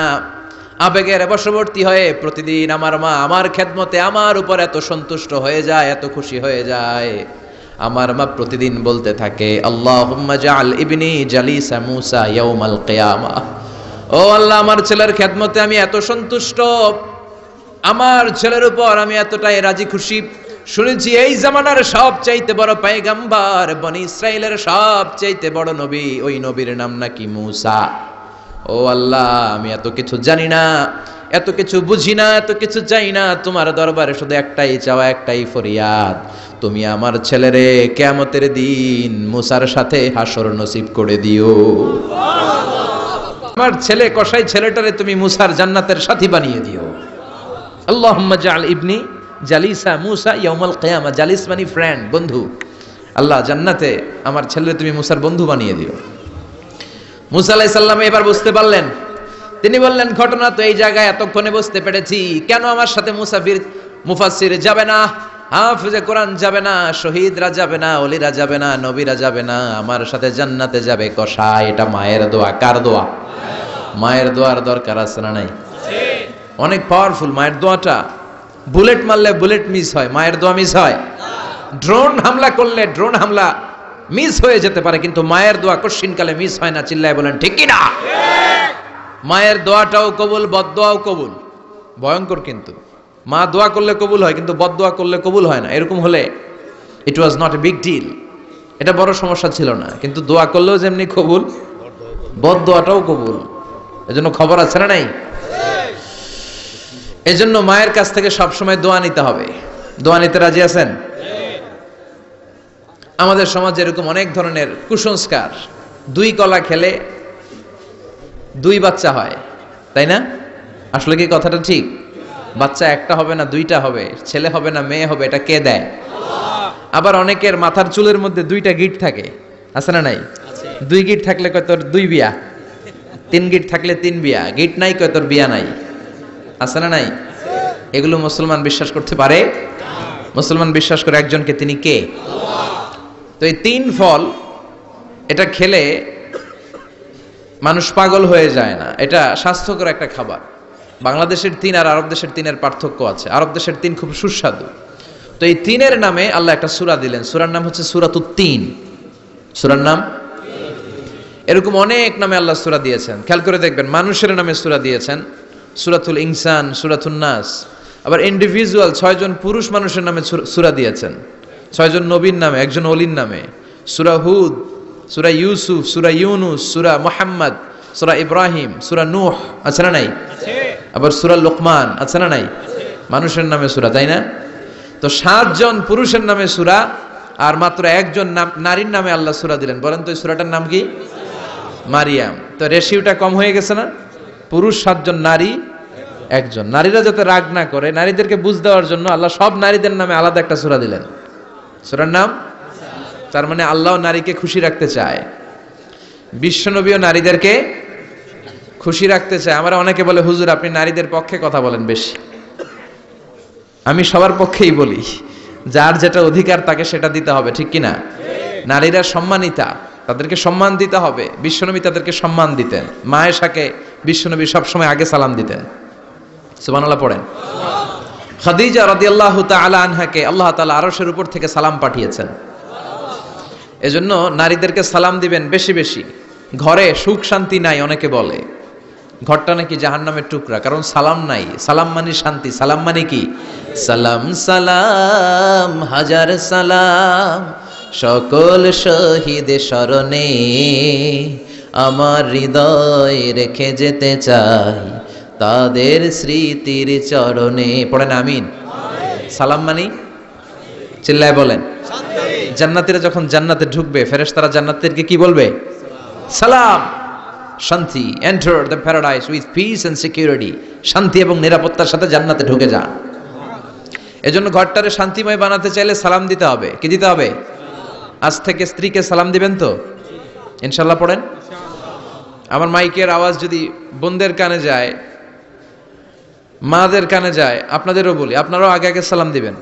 আবেগের বশবর্তী হয়ে প্রতিদিন আমার মা আমার খেদমতে আমার উপর এত সন্তুষ্ট হয়ে যায়, এত খুশি হয়ে যায়। আমার মা প্রতিদিন বলতে থাকে আল্লাহুম্মা জাআল ইবনি জালিসা মুসা ইয়াউমাল কিয়ামা, ও আল্লাহ আমার ছেলের খেদমতে আমি এত সন্তুষ্ট, আমার ছেলের উপর আমি এতটাই রাজি খুশি। শুনেছি এই জামানার সবচাইতে বড় পয়গম্বর, বনি ইসরাইলের সবচাইতে বড় নবী, ওই নবীর নাম নাকি মুসা। ও আল্লাহ আমি এত কিছু জানি না, এত কিছু বুঝি না, এত কিছু চাই না, তোমার দরবারে শুধু একটাই চাওয়া, একটাই ফরিয়াদ, তুমি আমার ছেলেরে কিয়ামতের দিন মুসার সাথে হাসর নসিব করে দিও। আমার ছেলে কসাই ছেলেটারে তুমি মুসার জান্নাতের সাথী বানিয়ে দিও। আল্লাহুম্মা জাআল ইবনি জালিসা মুসা ইয়াউমাল কিয়ামা। জালিস মানে ফ্রেন্ড, বন্ধু। আল্লাহ জান্নাতে আমার ছেলেরে তুমি মুসার বন্ধু বানিয়ে দিও। মুসা আলাইহিস সালাম এবার বুঝতে পারলেন, তিনি বললেন ঘটনা তো এই জায়গায় এতক্ষণে বুঝতে পেরেছি, কেন আমার সাথে মুফাসসির যাবে না, হাফেজে কোরআন যাবে না, শহীদরা যাবে না, ওলিরা যাবে না, নবীরা যাবে না, আমার সাথে জান্নাতে যাবে কসাই। এটা মায়ের দোয়া। কার দোয়া? মায়ের দোয়ার দরকার আছে না নাই? অনেক পাওয়ারফুল মায়ের দোয়াটা। বুলেট মারলে বুলেট মিস হয়, মায়ের দোয়া মিস হয়? ড্রোন হামলা করলে ড্রোন হামলা মিস হয়ে যেতে পারে, কিন্তু মায়ের দোয়া কশিনকালে মিস হয় না। চিল্লায় বলেন ঠিক কি না? মায়ের দোয়াটাও কবুল, বদদোয়াও কবুল। ভয়ঙ্কর কিন্তু। মা দোয়া করলে কবুল হয়, কিন্তু বদদোয়া করলে কবুল হয় না। এরকম হলে it was not a big deal, এটা বড় সমস্যা ছিল না। কিন্তু দোয়া করলেও যেমনি কবুল, বদদোয়াটাও কবুল। এজন্য খবর আছে না নাই? এজন্য মায়ের কাছ থেকে সবসময় দোয়া নিতে হবে। দোয়া নিতে রাজি আছেন? আমাদের সমাজে এরকম অনেক ধরনের কুসংস্কার। 2 কলা খেলে 2 বাচ্চা হয়, তাই না? আসলে কি কথাটা ঠিক? বাচ্চা একটা হবে না 2টা হবে, ছেলে হবে না মেয়ে হবে, এটা কে দেয়? আবার অনেকের মাথার চুলের মধ্যে 2টা গিট থাকে, আছে না নাই? 2 গিট থাকলে কয় তোর 2 বিয়া, 3 গিট থাকলে 3 বিয়া, গিট নাই কয় তোর বিয়া নাই, আছে না নাই? এগুলো মুসলমান বিশ্বাস করতে পারে? মুসলমান বিশ্বাস করে একজনকে, তিনি কে? তো এই 3 ফল এটা খেলে মানুষ পাগল হয়ে যায় না, এটা স্বাস্থ্যকর একটা খাবার। বাংলাদেশের 3 আর আরব দেশের 3-এর পার্থক্য আছে। আরব দেশের 3 খুব সুস্বাদু। তো এই 3-এর নামে আল্লাহ একটা সূরা দিলেন। সূরার নাম হচ্ছে সূরাতুত তিন। সূরার নাম এরকম অনেক নামে আল্লাহ সূরা দিয়েছেন। খেয়াল করে দেখবেন, মানুষের নামে সূরা দিয়েছেন, সূরাতুল ইনসান, সূরাতুন নাস। আবার ইন্ডিভিজুয়াল 6 জন পুরুষ মানুষের নামে সূরা দিয়েছেন, 6 জন নবীর নামে, একজন ওলির নামে। সূরা হুদ, সূরা ইউসুফ, সূরা ইউনুস, সূরা মুহাম্মদ, সূরা ইব্রাহিম, সূরা নূহ, আছে না নাই? আবার সূরা লোকমান, আছে না নাই? মানুষের নামে সূরা, তাই না? তো 7 জন পুরুষের নামে সূরা, আর মাত্র 1 জন নারীর নামে আল্লাহ সূরা দিলেন। বলেন তো এই সূরাটার নাম কি? মারিয়াম। তো রেশিওটা কম হয়ে গেছে না? পুরুষ 7 জন, নারী 1 জন। নারীরা যাতে রাগ না করে, নারীদেরকে বুঝ দেওয়ার জন্য আল্লাহ সব নারীদের নামে আলাদা একটা সূরা দিলেন। সূরার নাম, তার মানে আল্লাহ নারীকে খুশি রাখতে চায়, বিশ্বনবীও নারীদেরকে খুশি রাখতে চায়। আমরা অনেকে বলে, হুজুর আপনি নারীদের পক্ষে কথা বলেন বেশি। আমি সবার পক্ষেই বলি, যার যেটা অধিকার তাকে সেটা দিতে হবে, ঠিক কি না? নারীরা সম্মানিতা, তাদেরকে সম্মান দিতে হবে। বিশ্বনবী তাদেরকে সম্মান দিতেন। মা আয়েশাকে বিশ্বনবী সবসময় আগে সালাম দিতেন। সুবহানাল্লাহ পড়েন। খাদিজা রাদিয়াল্লাহু তাআলা আনহাকে আল্লাহ তাআলা আরশের উপর থেকে সালাম পাঠিয়েছেন। এজন্য নারীদেরকে সালাম দিবেন বেশি বেশি। ঘরে সুখ শান্তি নাই, অনেকে বলে ঘরটা নাকি জাহান্নামের টুকরা, কারণ সালাম নাই। সালাম মানে শান্তি। সালাম মানে কি? সালাম সালাম হাজার সালাম সকল শহীদ স্মরণে, আমার হৃদয় রেখে যেতে চাই তাদের স্মৃতির চরণে। পড়েন আমিন। সালাম মানে চিল্লায় বলেন। জান্নাতীরা যখন জান্নাতে ঢুকবে, ফেরেশতারা জান্নাতীদেরকে কি বলবে? সালাম, শান্তি। Enter the paradise with peace and security. শান্তি এবং নিরাপত্তার সাথে জান্নাতে ঢুকে যান। এজন্য ঘরটারে শান্তিময় বানাতে চাইলে সালাম দিতে হবে। কি দিতে হবে? আজ থেকে স্ত্রীকে সালাম দিবেন তো ইনশাআল্লাহ। পড়েন। আমার মাইকের আওয়াজ যদি বোনদের কানে যায়, মাদের কানে যায়, আপনাদেরও বলি, আপনারাও আগে আগে সালাম দিবেন।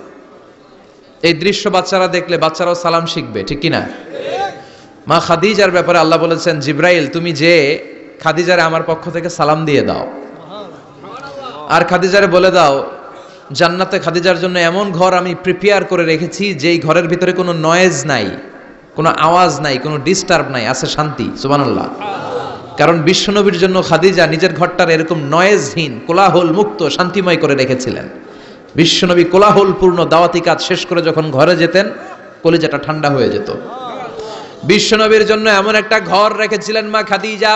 এই দৃশ্য বাচ্চারা দেখলে বাচ্চারাও সালাম শিখবে, ঠিক কি না? মা খাদিজার ব্যাপারে আল্লাহ বলেছেন, জিব্রাইল তুমি যে খাদিজারে আমার পক্ষ থেকে সালাম দিয়ে দাও, আর খাদিজারে বলে দাও জান্নাতে খাদিজার জন্য এমন ঘর আমি প্রিপেয়ার করে রেখেছি যেই ঘরের ভিতরে কোনো নয়েজ নাই, কোনো আওয়াজ নাই, কোনো ডিস্টার্ব নাই, আছে শান্তি। সুবহানাল্লাহ। কারণ বিশ্বনবীর জন্য খাদিজা নিজের ঘরটার এরকম নয়েজহীন, কোলাহল মুক্ত, শান্তিময় করে রেখেছিলেন। বিশ্বনবী কোলাহলপূর্ণ দাওয়াতি কাজ শেষ করে যখন ঘরে যেতেন, কলিজাটা ঠান্ডা হয়ে যেত। বিশ্বনবীর জন্য এমন একটা ঘর রেখেছিলেন মা খাদিজা,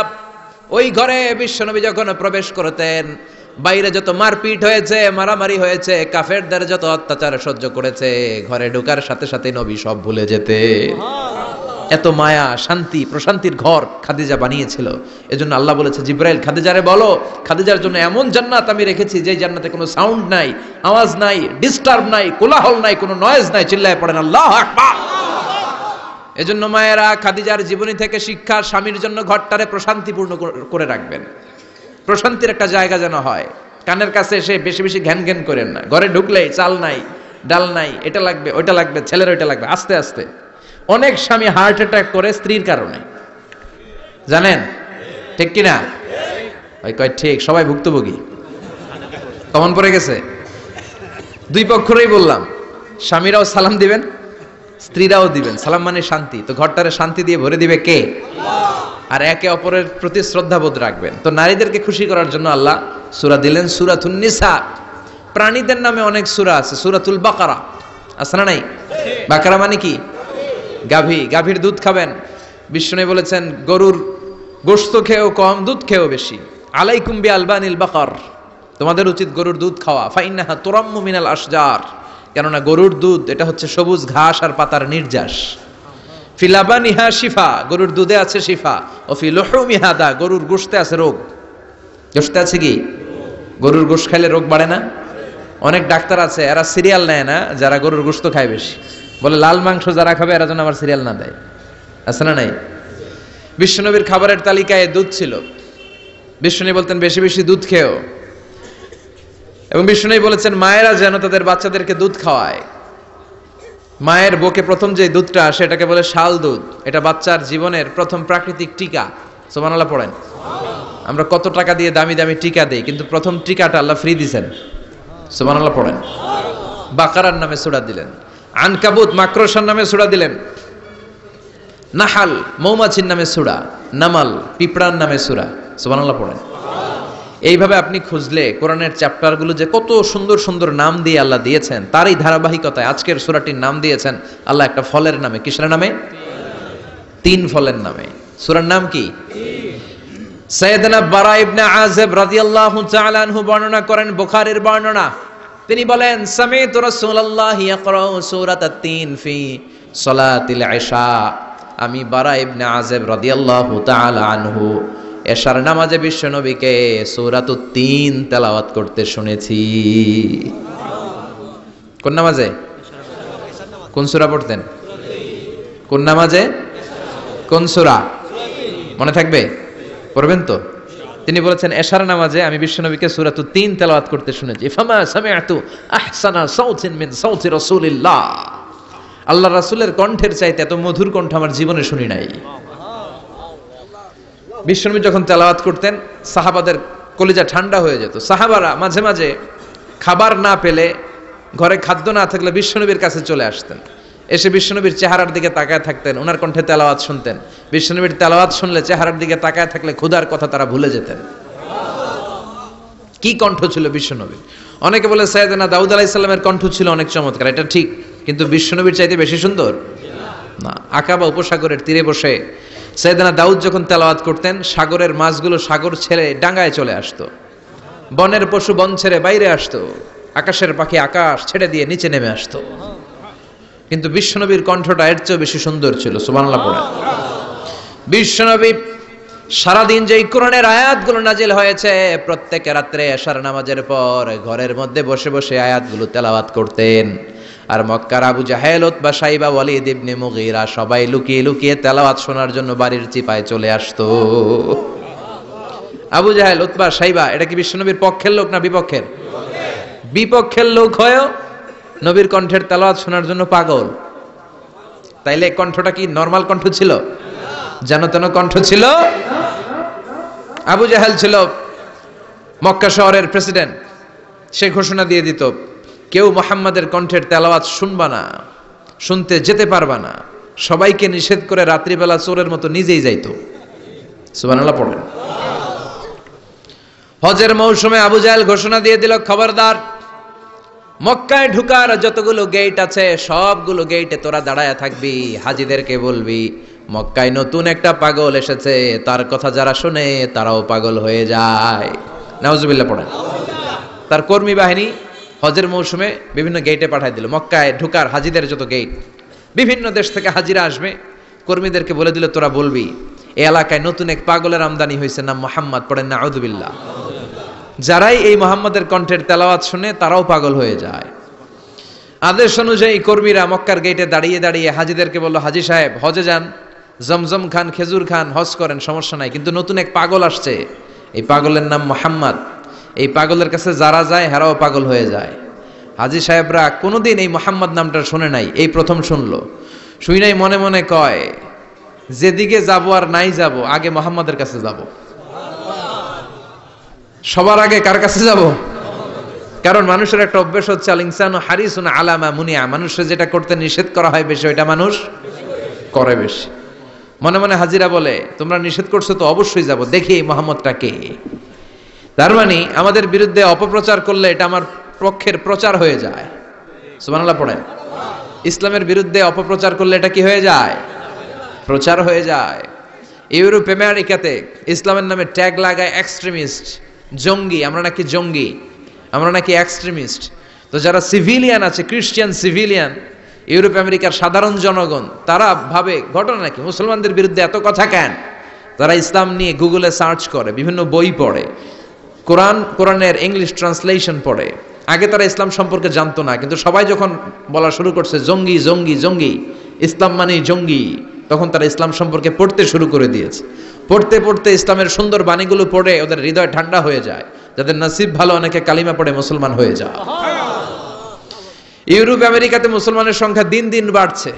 ওই ঘরে বিশ্বনবী যখন প্রবেশ করতেন বাইরে যত মারপিট হয়েছে, মারামারি হয়েছে, কাফেরদের যত অত্যাচার সহ্য করেছে, ঘরে ঢোকার সাথে সাথে নবী সব ভুলে যেতে। এত মায়া, শান্তি, প্রশান্তির ঘর খাদিজা বানিয়েছিল। এজন্য আল্লাহ বলেছে, জিব্রাইল খাদিজারে বলো, খাদিজার জন্য এমন জান্নাত আমি রেখেছি যে জান্নাতে কোনো সাউন্ড নাই, আওয়াজ নাই, ডিস্টার্ব নাই, কোলাহল নাই, কোনো নয়েজ নাই। চিল্লায় পড়েন আল্লাহু আকবার। এজন্য মায়েরা খাদিজার জীবনী থেকে শিক্ষা, স্বামীর জন্য ঘরটারে প্রশান্তিপূর্ণ করে রাখবেন। প্রশান্তির একটা জায়গা যেন হয়। কানের কাছে এসে বেশি বেশি ঘ্যান ঘ্যান করেন না। ঘরে ঢুকলেই চাল নাই, ডাল নাই, এটা লাগবে, ওইটা লাগবে, ছেলের ওইটা লাগবে। আস্তে আস্তে অনেক স্বামী হার্ট অ্যাটাক করে স্ত্রীর কারণে, জানেন ঠিক কিনা? ওই কয় ঠিক, সবাই ভুক্তভোগী, কমন পড়ে গেছে। দুই পক্ষেরই বললাম, স্বামীরাও সালাম দিবেন, স্ত্রীরাও দিবেন। সালাম মানে শান্তি, তো ঘরটারে শান্তি দিয়ে ভরে দিবে কে? আর একে অপরের প্রতি শ্রদ্ধাবোধ রাখবেন। তো নারীদেরকে খুশি করার জন্য আল্লাহ সূরা দিলেন, সূরাতুন নিসা। প্রাণীদের নামে অনেক সূরা আছে, সূরাতুল বাকারা আছে না নাই? বাকারা মানে কি? গাভী। গাভীর দুধ খাবেন। বিষ্ণু বলেছেন, গরুর গোশত খেয়েও কম, দুধ খেয়েও বেশি। আলাইকুম বিআলবানিল বাকার, তোমাদের উচিত গরুর দুধ খাওয়া। ফাইন্নাহা তুরাম্মু মিনাল আশজার, কেননা গরুর দুধ এটা হচ্ছে সবুজ ঘাস আর পাতার নির্যাস। ফি লাবানিহা শিফা, গরুর দুধে আছে শিফা। ও ফি লুহুমিহা দা, গরুর গোশতে আছে রোগ। গোশতে আছে কি? গরুর গোশত খাইলে রোগ বাড়ে না? অনেক ডাক্তার আছে, এরা সিরিয়াল নেয় না, যারা গরুর গোশত খায় বেশি। বলে লাল মাংস যারা খাবে এরা যেন আমার সিরিয়াল না দেয়। আছে না নাই? বিশ্বনবীর খাবারের তালিকায় দুধ ছিল। বিশ্বনবী বলতেন বেশি বেশি দুধ খেও। এবং বিষ্ণু বলেছেন, মায়েরা যেন তাদের বাচ্চাদেরকে দুধ খাওয়ায়। মায়ের বুকে প্রথম যে দুধটা আসে এটাকে বলে শাল দুধ। এটা বাচ্চার জীবনের প্রথম প্রাকৃতিক টিকা। সুবহানাল্লাহ পড়েন। আমরা কত টাকা দিয়ে দামি দামি টিকা দেই, কিন্তু প্রথম টিকাটা আল্লাহ ফ্রি দিয়েছেন। সুবহানাল্লাহ পড়েন। বাকারার নামে সূরা দিলেন, আনকাবুত মাকড়সার নামে সূরা দিলেন, নাহাল মৌমাছির নামে সূরা, নামাল পিঁপড়ার নামে সূরা। সুবহানাল্লাহ পড়েন। এইভাবে আপনি খুঁজলে কোরআনের চ্যাপ্টারগুলো যে কত সুন্দর সুন্দর নাম দিয়ে আল্লাহ দিয়েছেন, তারই ধারাবাহিকতায় আজকের সূরাটির নাম দিয়েছেন আল্লাহ একটা ফলের নামে। কিসের নামে? তিন ফলের নামে। সূরার নাম কি? সাইয়েদনা বারা ইবনে আযিব রাদিয়াল্লাহু তাআলা আনহু বর্ণনা করেন, বুখারীর বর্ণনা। তিনি বলেন, সামি'তু রাসূলুল্লাহি ইয়াকরাউ সূরাতাত তিন ফি সালাতিল ইশা। আমি বারা ইবনে আযিব রাদিয়াল্লাহু তাআলা আনহু এশার নামাজে বিশ্ব নবীকে সূরাতুত তিন তেলাওয়াত করতে শুনেছি। কোন নামাজে? কোন সূরা পড়তেন? কোন নামাজে? কোন সূরা? মনে থাকবে? পড়বেন তো? তিনি বলেছেন, এশার নামাজে আমি বিশ্ব নবীকে সূরাতুত তিন তেলাওয়াত করতে শুনেছি। ফামা সামি'তু আহসানা সাউতিন মিন সাউতি রাসূলিল্লাহ। আল্লাহর রাসূলের কণ্ঠের চাইতে এত মধুর কণ্ঠ আমার জীবনে শুনি নাই। বিশ্বনবী যখন তেলাওয়াত করতেন সাহাবাদের কলিজা ঠান্ডা হয়ে যেত। সাহাবারা মাঝে মাঝে খাবার না পেলে, ঘরে খাদ্য না থাকলে বিশ্বনবীর কাছে চলে আসতেন। এসে বিশ্বনবীর চেহারার দিকে তাকায় থাকতেন, ওনার কণ্ঠে তেলাওয়াত শুনতেন। বিশ্বনবীর তেলাওয়াত শুনলে চেহারার দিকে তাকায় থাকলে ক্ষুধার কথা তারা ভুলে যেতেন। কি কণ্ঠ ছিল বিশ্বনবীর! অনেকে বলে সাইয়েদনা দাউদ আলাইহিস সালামের কণ্ঠ ছিল অনেক চমৎকার, এটা ঠিক, কিন্তু বিশ্বনবীর চাইতে বেশি সুন্দর না। আকাবা উপসাগরের তীরে বসে সাইয়েদনা দাউদ যখন তেলাওয়াত করতেন, সাগরের মাছগুলো সাগর ছেড়ে ডাঙায় চলে আসতো, বনের পশু বন ছেড়ে বাইরে আসতো, আকাশের পাখি আকাশ ছেড়ে দিয়ে নিচে নেমে আসতো। কিন্তু বিশ্বনবীর কণ্ঠটা এর চেয়ে বেশি সুন্দর ছিল। সুবহানাল্লাহ পড়েন। বিশ্বনবী সারাদিন যেই কোরআনের আয়াতগুলো নাজিল হয়েছে, প্রত্যেক রাত্রে এশার নামাজের পর ঘরের মধ্যে বসে বসে আয়াতগুলো তেলাওয়াত করতেন। আর মক্কার আবু জাহেল, উতবা, শাইবা, ওয়ালিদ ইবনে মুগীরা সবাই লুকিয়ে লুকিয়ে তেলাওয়াত শোনার জন্য বাড়ির চিপায় চলে আসতো। আবু জাহেল, উতবা, শাইবা এটা কি বিশ্বনবীর পক্ষের লোক না বিপক্ষের? বিপক্ষের লোক হয়েও নবীর কণ্ঠের তেলাওয়াত শোনার জন্য পাগল। তাইলে কণ্ঠটা কি নরমাল কণ্ঠ ছিল? যেন তেন কণ্ঠ ছিল? আবু জাহেল ছিল মক্কা শহরের প্রেসিডেন্ট। সে ঘোষণা দিয়ে দিত, কেউ মুহাম্মাদের কণ্ঠের তেলাওয়াত শুনবা না, শুনতে যেতে পারবা না। সবাইকে নিষেধ করে রাত্রিবেলা চোরের মতো নিজেই যাইতো। সুবহানাল্লাহ পড়েন। হজের মৌসুমে আবু জাহেল ঘোষণা দিয়ে দিল, খবরদার, মক্কায় ঢুকার যতগুলো গেট আছে সবগুলো গেটে তোরা দাঁড়ায় থাকবি। হাজিদেরকে বলবি মক্কায় নতুন একটা পাগল এসেছে, তার কথা যারা শুনে তারাও পাগল হয়ে যায়। নাউজুবিল্লাহ পড়েন। তার কর্মী বাহিনী হজের মৌসুমে বিভিন্ন গেটে পাঠায় দিল। মক্কায় ঢুকার হাজিদের যত গেট, বিভিন্ন দেশ থেকে হাজিরা আসবে, কর্মীদেরকে বলে দিল তোরা বলবি এই এলাকায় নতুন এক পাগলের আমদানি হয়েছে, নাম মুহাম্মদ, পড়েন নাউজুবিল্লাহ। যারাই এই মুহাম্মাদের কণ্ঠের তেলাওয়াত শুনে তারাও পাগল হয়ে যায়। আদেশ অনুযায়ী কর্মীরা মক্কার গেটে দাঁড়িয়ে দাঁড়িয়ে হাজিদেরকে বলল, হাজি সাহেব হজে যান, জমজম খান, খেজুর খান, হজ করেন, সমস্যা নাই, কিন্তু নতুন এক পাগল আসছে, এই পাগলের নাম মুহাম্মদ, এই পাগলের কাছে যারা যায় হেরাও পাগল হয়ে যায়। হাজি সাহেবরা কোনোদিন এই মুহাম্মদ নামটা শুনে নাই, এই প্রথম শুনলো। শুই নাই মনে মনে কয় যেদিকে যাব আর নাই যাব, আগে মুহাম্মাদের কাছে যাব। সবার আগে কার কাছে যাব? কারণ মানুষের একটা অভ্যাস হচ্ছে আল ইনসানু হারিসুন আলা মা মুনিয়া, মানুষের যেটা করতে নিষেধ করা হয় বেশি ওইটা মানুষ করে বেশি। মনে মনে হাজিরা বলে তোমরা নিষেধ করছো তো অবশ্যই যাব, দেখি এই মুহাম্মদটা কে। তার মানে আমাদের বিরুদ্ধে অপপ্রচার করলে এটা আমার পক্ষের প্রচার হয়ে যায়। সুবহানাল্লাহ পড়েন। ইসলামের বিরুদ্ধে অপপ্রচার করলে এটা কি হয়ে যায়? প্রচার হয়ে যায়। ইউরোপ আমেরিকাতে ইসলামের নামে ট্যাগ লাগায় এক্সট্রিমিস্ট, জঙ্গি, আমরা নাকি জঙ্গি, আমরা নাকি এক্সট্রিমিস্ট। তো যারা সিভিলিয়ান আছে, ক্রিশ্চিয়ান সিভিলিয়ান, ইউরোপ আমেরিকার সাধারণ জনগণ, তারা ভাবে ঘটনা নাকি মুসলমানদের বিরুদ্ধে এত কথা কেন? তারা ইসলাম নিয়ে গুগলে সার্চ করে, বিভিন্ন বই পড়ে, কোরআনের ইংলিশ ট্রান্সলেশন পড়ে। আগে তারা ইসলাম সম্পর্কে জানতো না, কিন্তু সবাই যখন বলা শুরু করছে জঙ্গি জঙ্গি জঙ্গি, ইসলাম মানে জঙ্গি, তখন তারা ইসলাম সম্পর্কে পড়তে শুরু করে দিয়েছে। পড়তে পড়তে ইসলামের সুন্দর বাণীগুলো পড়ে ওদের হৃদয় ঠান্ডা হয়ে যায়। যাদের নসিব ভালো, অনেকে কালিমা পড়ে মুসলমান হয়ে যায়। ইউরোপ আমেরিকাতে মুসলমানের সংখ্যা দিন দিন বাড়ছে।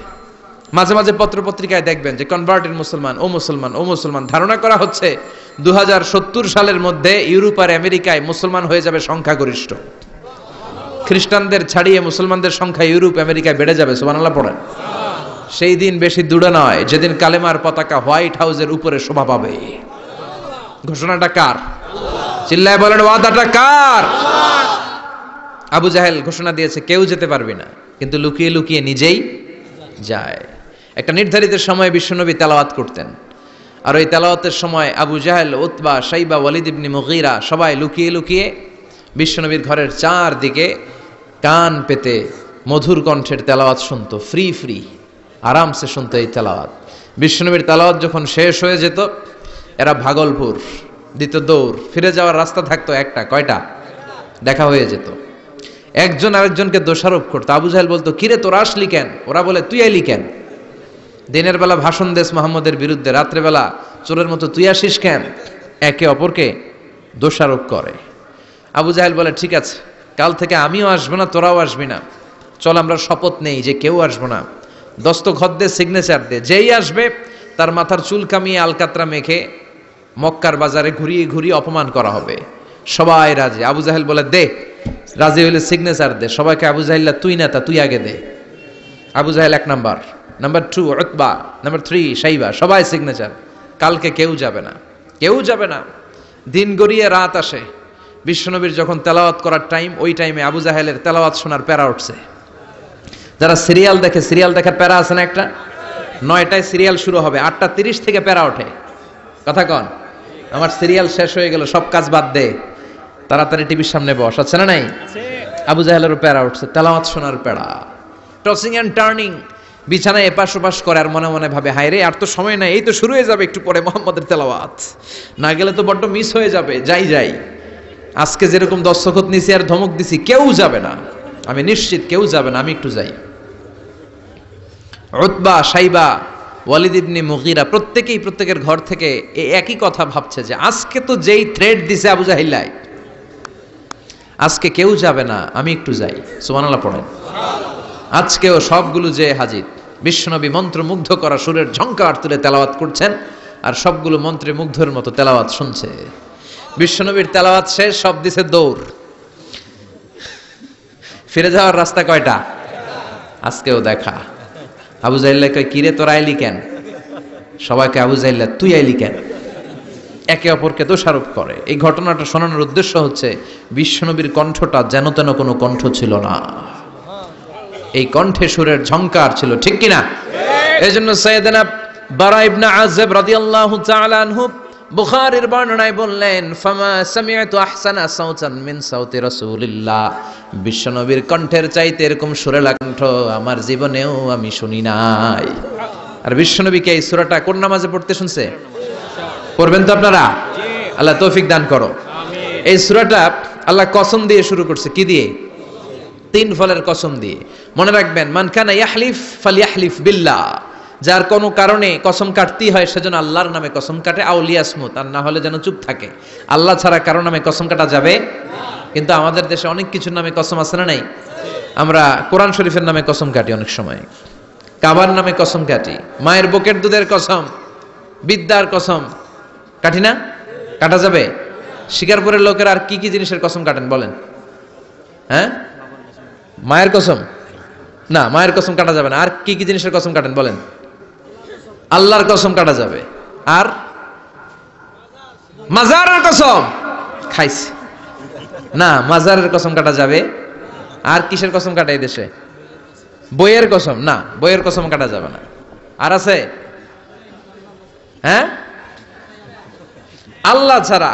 মাঝে মাঝে পত্রপত্রিকায় দেখবেন যে কনভার্টেড মুসলমান, ও মুসলমান, ও মুসলমান। ধারণা করা হচ্ছে 2070 সালের মধ্যে ইউরোপ আর আমেরিকায় মুসলমান হয়ে যাবে সংখ্যাগরিষ্ঠ। খ্রিস্টানদের ছাড়িয়ে মুসলমানদের সংখ্যা ইউরোপ আমেরিকায় বেড়ে যাবে। সুবহানাল্লাহ পড়েন। সেই দিন বেশি দূরে নয় যেদিন কালেমার পতাকা হোয়াইট হাউসের উপরে শোভা পাবে। ঘোষণাটা কার? চিল্লায় বলেন, ওয়াদাটা কার? আবু জাহেল ঘোষণা দিয়েছে কেউ যেতে পারবে না, কিন্তু লুকিয়ে লুকিয়ে নিজেই যায়। একটা নির্ধারিত সময়ে বিশ্বনবী তেলাওয়াত করতেন, আর ওই তেলাওয়াতের সময় আবু জাহেল, উতবা, শাইবা, ওয়ালিদ ইবনে মুগীরা সবাই লুকিয়ে লুকিয়ে বিশ্বনবীর ঘরের চারদিকে কান পেতে মধুর কণ্ঠের তেলাওয়াত শুনতো। ফ্রি ফ্রি আরামসে শুনতো এই তেলাওয়াত। বিশ্বনবীর তেলাওয়াত যখন শেষ হয়ে যেত, এরা ভাগলপুর দিত দৌড়। ফিরে যাওয়ার রাস্তা থাকতো একটা, কয়টা? দেখা হয়ে যেত। একজন আরেকজনকে দোষারোপ করতো। আবু জাহেল বলতো, কিরে তোরা আসলি কেন? ওরা বলে, তুই আইলি কেন? দিনের বেলা ভাষণ দেশ মোহাম্মদের বিরুদ্ধে, রাত্রেবেলা চোরের মতো তুই আসিস কেন? একে অপরকে দোষারোপ করে। আবু জাহেল বলে, ঠিক আছে, কাল থেকে আমিও আসবো না, তোরাও আসবি না। চল আমরা শপথ নেই যে কেউ আসবো না। দস্তখত দে, সিগনেচার দে, যেই আসবে তার মাথার চুল কামিয়ে আলকাতরা মেখে মক্কার বাজারে ঘুরিয়ে ঘুরিয়ে অপমান করা হবে। সবাই রাজি। আবু জাহেল বলে, দে, রাজি হইলে সিগনেচার দে। সবাইকে আবু জাহেল্লা, তুই নেতা, তুই আগে দে। আবু জাহেল 1 নাম্বার, নাম্বার 2 উতবা, নাম্বার 3 শাইবা, সবাই সিগনেচার। কালকে কেউ যাবে না, কেউ যাবে না। দিন গড়িয়ে রাত আসে। বিশ্বনবীর যখন তেলাওয়াত করার টাইম, ওই টাইমে আবু জাহেলের তেলাওয়াত শোনার প্যারা উঠছে। যারা সিরিয়াল দেখে, সিরিয়াল দেখার প্যারা আছে না একটা? 9টায় সিরিয়াল শুরু হবে, 8:30 থেকে প্যারা ওঠে। কথা কন, আমার সিরিয়াল শেষ হয়ে গেল, সব কাজ বাদ দে, তাড়াতাড়ি টিভির সামনে বস, আছে না নাই? আবু জাহেলেরও প্যারা উঠছে, তেলাওয়াত শোনার প্যারা। টসিং অ্যান্ড টার্নিং, বিছানায় এপাশ ওপাশ করে, আর মনে মনে ভাবে, হায় রে, আর তো সময় নাই, এই তো শুরু হয়ে যাবে একটু পরে মুহাম্মদের তেলাওয়াত, না গেলে তো বড্ড মিস হয়ে যাবে। যাই যাই, আজকে যেরকম দস্তখত নিছি আর ধমক দিছি, কেউ যাবে না, আমি নিশ্চিত কেউ যাবে না, আমি একটু যাই। উতবা, শাইবা, ওয়ালিদ ইবনে মুগীরা প্রত্যেকেই প্রত্যেকের ঘর থেকে এই একই কথা ভাবছে যে আজকে তো যেই থ্রেড দিছে আবু জাহিল্লাই, আজকে কেউ যাবে না, আমি একটু যাই। সুবহানাল্লাহ পড়েন। আজকেও সবগুলো যে হাজির। বিশ্বনবী মন্ত্রমুগ্ধ করা সুরের ঝংকার তুলে তেলাওয়াত করছেন, আর সবগুলো মন্ত্রে মুগ্ধের মতো তেলাওয়াত শুনছে। বিশ্বনবীর তেলাওয়াত শেষ, সব দিছে দৌড়। ফিরে যাওয়ার রাস্তা কয়টা? আজকেও দেখা। আবু জাহিল্লা কয়, কিরে তোরা আইলি কেন? সবাইকে আবু জাহিল্লা, তুই আইলি কেন? একে অপরকে দোষারোপ করে। এই ঘটনাটা শোনানোর উদ্দেশ্য হচ্ছে বিশ্বনবীর কণ্ঠটা যেন তেন কোনো কণ্ঠ ছিল না, এই কণ্ঠে সুরের ঝংকার ছিল, ঠিক কিনা? এই জন্য সাইয়েদনা বারা ইবনে আযিব রাদিয়াল্লাহু তাআলা আনহু বুখারীর বর্ণনায় বললেন, ফামা সামি'তু আহসানা সাউতান মিন সাউতি রাসূলিল্লাহ, বিশ্বনবীর কণ্ঠের চাইতে এরকম সুরেলা কণ্ঠ আমার জীবনেও আমি শুনি নাই। আর বিশ্বনবীকে এই সূরাটা কোন নামাজে পড়তে শুনছে? পড়বেন তো আপনারা? আল্লাহ তৌফিক দান করো। এই সূরাটা আল্লাহ কসম দিয়ে শুরু করছে। কি দিয়ে? 3 ফলের কসম দিয়ে। মনে রাখবেন, মান কানা ইয়াহলিফ ফালইয়াহলিফ বিল্লাহ, যার কোনো কারণে কসম কাটতেই হয় সেজন্য আল্লাহর নামে কসম কাটে, আউলিয়াসমুত, আর না হলে যেন চুপ থাকে। আল্লাহ ছাড়া কারো নামে কসম কাটা যাবে? কিন্তু আমাদের দেশে অনেক কিছুর নামে কসম আছে না নাই? আমরা কোরআন শরীফের নামে কসম কাটি, অনেক সময় কাবার নামে কসম কাটি, মায়ের বুকের দুধের কসম, বিদ্যার কসম কাটি না? কাটা যাবে? শিকারপুরের লোকের আর কি কি জিনিসের কসম কাটেন বলেন? হ্যাঁ, মায়ের কসম না, মায়ের কসম কাটা যাবে না। আর কি কি জিনিসের কসম কাটেন বলেন? আল্লাহর কসম কাটা যাবে। আর মাজারের কসম খাইছি না, মাজারের কসম কাটা যাবে। আর কিসের কসম কাটা এই দেশে? বইয়ের কসম না, বইয়ের কসম কাটা যাবে না। আর আছে? হ্যাঁ, আল্লাহ ছাড়া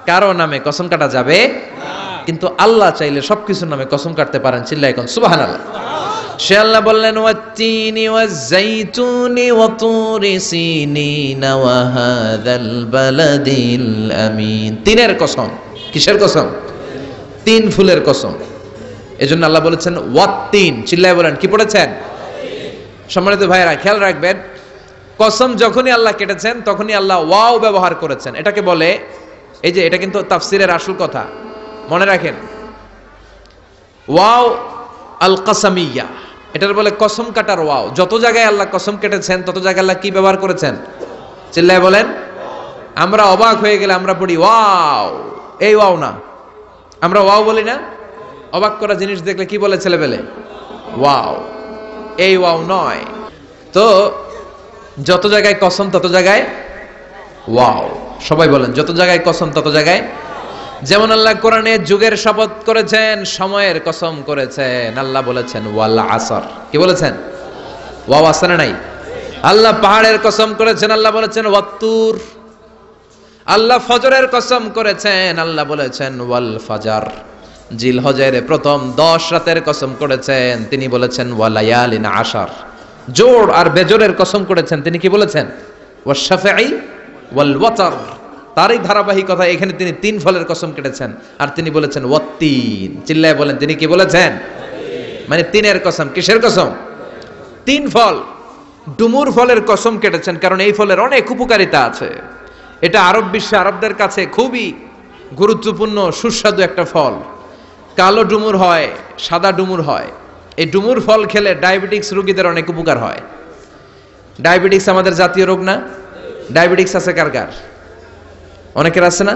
কারো নামে কসম কাটা যাবে, কিন্তু আল্লাহ চাইলে সবকিছুর নামে কসম কাটতে পারেন। চিল্লায় কোন সুবহানাল্লাহ। সে আল্লাহ বললেন, ওয়াত্তিনি ওয়াজ-যাইতুনি ওয়া তুরি সিনিনা ওয়া হাযাল বালাদিল আমিন। 3 কসম। কিসের কসম? 3 ফুলের কসম। এজন্য আল্লাহ বলেছেন ওয়াত্তিন। চিল্লায় বলেন, কি পড়েছেন? সম্মানিত ভাইরা, খেয়াল রাখবেন, কসম যখনই আল্লাহ কেটেছেন তখনই আল্লাহ ওয়াও ব্যবহার করেছেন। এটাকে বলে, এই যে এটা কিন্তু তাফসিরের আসল কথা, মনে রাখেন, ওয়াও আল কাসামিয়া, এটার বলে কসম কাটার ওয়াও। যত জায়গায় আল্লাহ কসম কেটেছেন তত জায়গায় আল্লাহ কি ব্যবহার করেছেন? চিল্লায় বলেন। আমরা অবাক হয়ে গেলে আমরা পড়ি ওয়াও, এই ওয়াও না, আমরা ওয়াও বলি না? অবাক করা জিনিস দেখলে কি বলে ছেলেবেলে? ওয়াও, এই ওয়াও নয়। তো যত জায়গায় কসম তত জায়গায় ওয়াও। সবাই বলেন, যত জায়গায় কসম তত জায়গায়। যেমন আল্লাহ কোরআনে যুগের শপথ করেছেন, সময়ের কসম করেছেন। আল্লাহ বলেছেন ওয়াল আসর। কি বলেছেন? ওয়াও আছে না নাই? আল্লাহ পাহাড়ের কসম করেছেন, আল্লাহ বলেছেন ওয়াত্তুর। আল্লাহ ফজরের কসম করেছেন, আল্লাহ বলেছেন ওয়াল ফাজার। জিলহজের প্রথম 10 রাতের কসম করেছেন, তিনি বলেছেন ওয়ালায়ালিন আশার। জোড় আর বেজোরের কসম করেছেন, তিনি কি বলেছেন? ওয়াশ-শাফঈ ওয়াল ওয়াতর। তারই ধারাবাহিকতা এখানে তিনি 3 ফলের কসম কেটেছেন, আর তিনি বলেছেন ওয়াত্তিন। চিল্লায় বলেন, তিনি কি বলেছেন? মানে 3 কসম। কিসের কসম? 3 ফল। ডুমুর ফলের কসম কেটেছেন, কারণ এই ফলের অনেক উপকারিতা আছে। এটা আরব বিশ্বে, আরবদের কাছে খুবই গুরুত্বপূর্ণ সুস্বাদু একটা ফল। কালো ডুমুর হয়, সাদা ডুমুর হয়। এই ডুমুর ফল খেলে ডায়াবেটিক্স রোগীদের অনেক উপকার হয়। ডায়াবেটিক্স আমাদের জাতীয় রোগ না? ডায়াবেটিক্স আছে কার কার? অনেকের আছে না?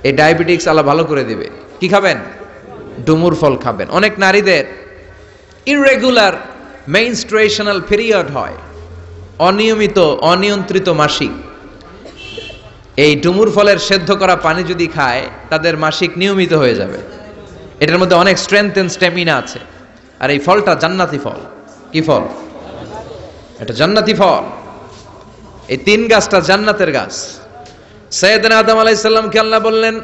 এই ডায়াবেটিক্স আল্লাহ ভালো করে দিবে। কি খাবেন? ডুমুর ফল খাবেন। অনেক নারীদের ইররেগুলার মেনস্ট্রুয়েশনাল পিরিয়ড হয়, অনিয়মিত অনিয়ন্ত্রিত মাসিক। এই ডুমুর ফলের সেদ্ধ করা পানি যদি খায়, তাদের মাসিক নিয়মিত হয়ে যাবে। এটার মধ্যে অনেক স্ট্রেংথ এন্ড স্ট্যামিনা আছে। আর এই ফলটা জান্নাতি ফল। কি ফল? এটা জান্নাতি ফল। এই 3 গাছটা জান্নাতের গাছ। সাইয়েদনা আদম আলাইহিস সালামকে আল্লাহ বললেন,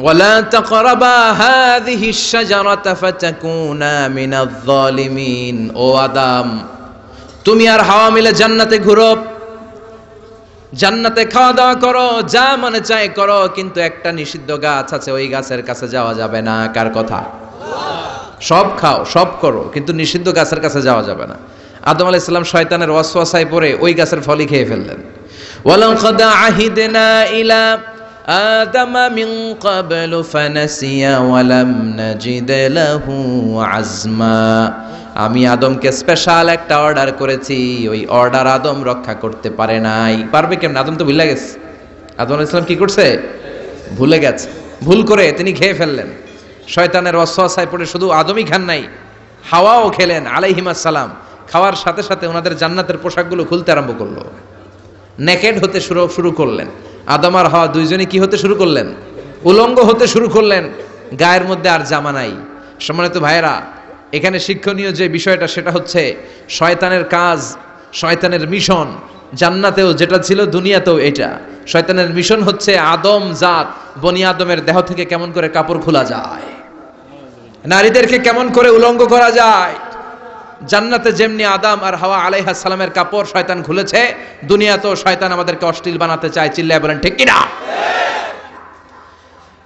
ওয়ালা তাকরাবা হাযিহিশ শাজারাতা ফাতাকুনা মিনাজ জালিমিন। ও আদম, তুমি আর হাওয়া মিলে জান্নাতে ঘুরো, জান্নাতে খাওয়া দাওয়া করো, যা মনে চায় করো, কিন্তু একটা নিষিদ্ধ গাছ আছে, ওই গাছের কাছে যাওয়া যাবে না। কার কথা? সব খাও, সব করো, কিন্তু নিষিদ্ধ গাছের কাছে যাওয়া যাবে না। আদম আলাইহিস সালাম শয়তানের ওয়াসওয়াসায় পড়ে ওই গাছের ফলই খেয়ে ফেললেন। ওয়ালাকাদ আহিদনা ইলা আদামা মিন ক্বাবলু ফানাসিয়া ওয়া লাম নাজিদ লাহু আজমা। আমি আদমকে স্পেশাল একটা অর্ডার করেছি, ওই অর্ডার আদম রক্ষা করতে পারে নাই। পারবে কেমন? আদম তো ভুলে গেছে। আদম আলাইহিস সালাম কি করছে? ভুলে গেছে। ভুল করে তিনি খেয়ে ফেললেন। শয়তানের ওয়াসওয়াসায় পড়ে শুধু আদমই খান নাই, হাওয়াও খেলেন আলাইহিমাস সালাম। খাওয়ার সাথে সাথে ওনাদের জান্নাতের পোশাকগুলো খুলতে আরম্ভ করলো, নেকেড হতে শুরু করলেন। আদম আর হাওয়া দুইজনই কি হতে শুরু করলেন? উলঙ্গ হতে শুরু করলেন। গায়ের মধ্যে আর জামা নাই। সম্মানিত ভাইয়েরা, এখানে শিক্ষণীয় যে বিষয়টা সেটা হচ্ছে শয়তানের কাজ, শয়তানের মিশন জান্নাতেও যেটা ছিল দুনিয়াতেও এটা। শয়তানের মিশন হচ্ছে আদম জাত বনি আদমের দেহ থেকে কেমন করে কাপড় খোলা যায়, নারীদেরকে কেমন করে উলঙ্গ করা যায়। জান্নাতে যেমনি আদম আর হাওয়া আলাইহিস সালামের কাপড় শয়তান খুলেছে, দুনিয়াতেও শয়তান আমাদেরকে অশ্লীল বানাতে চায়। চিল্লায় বলেন ঠিক কিনা?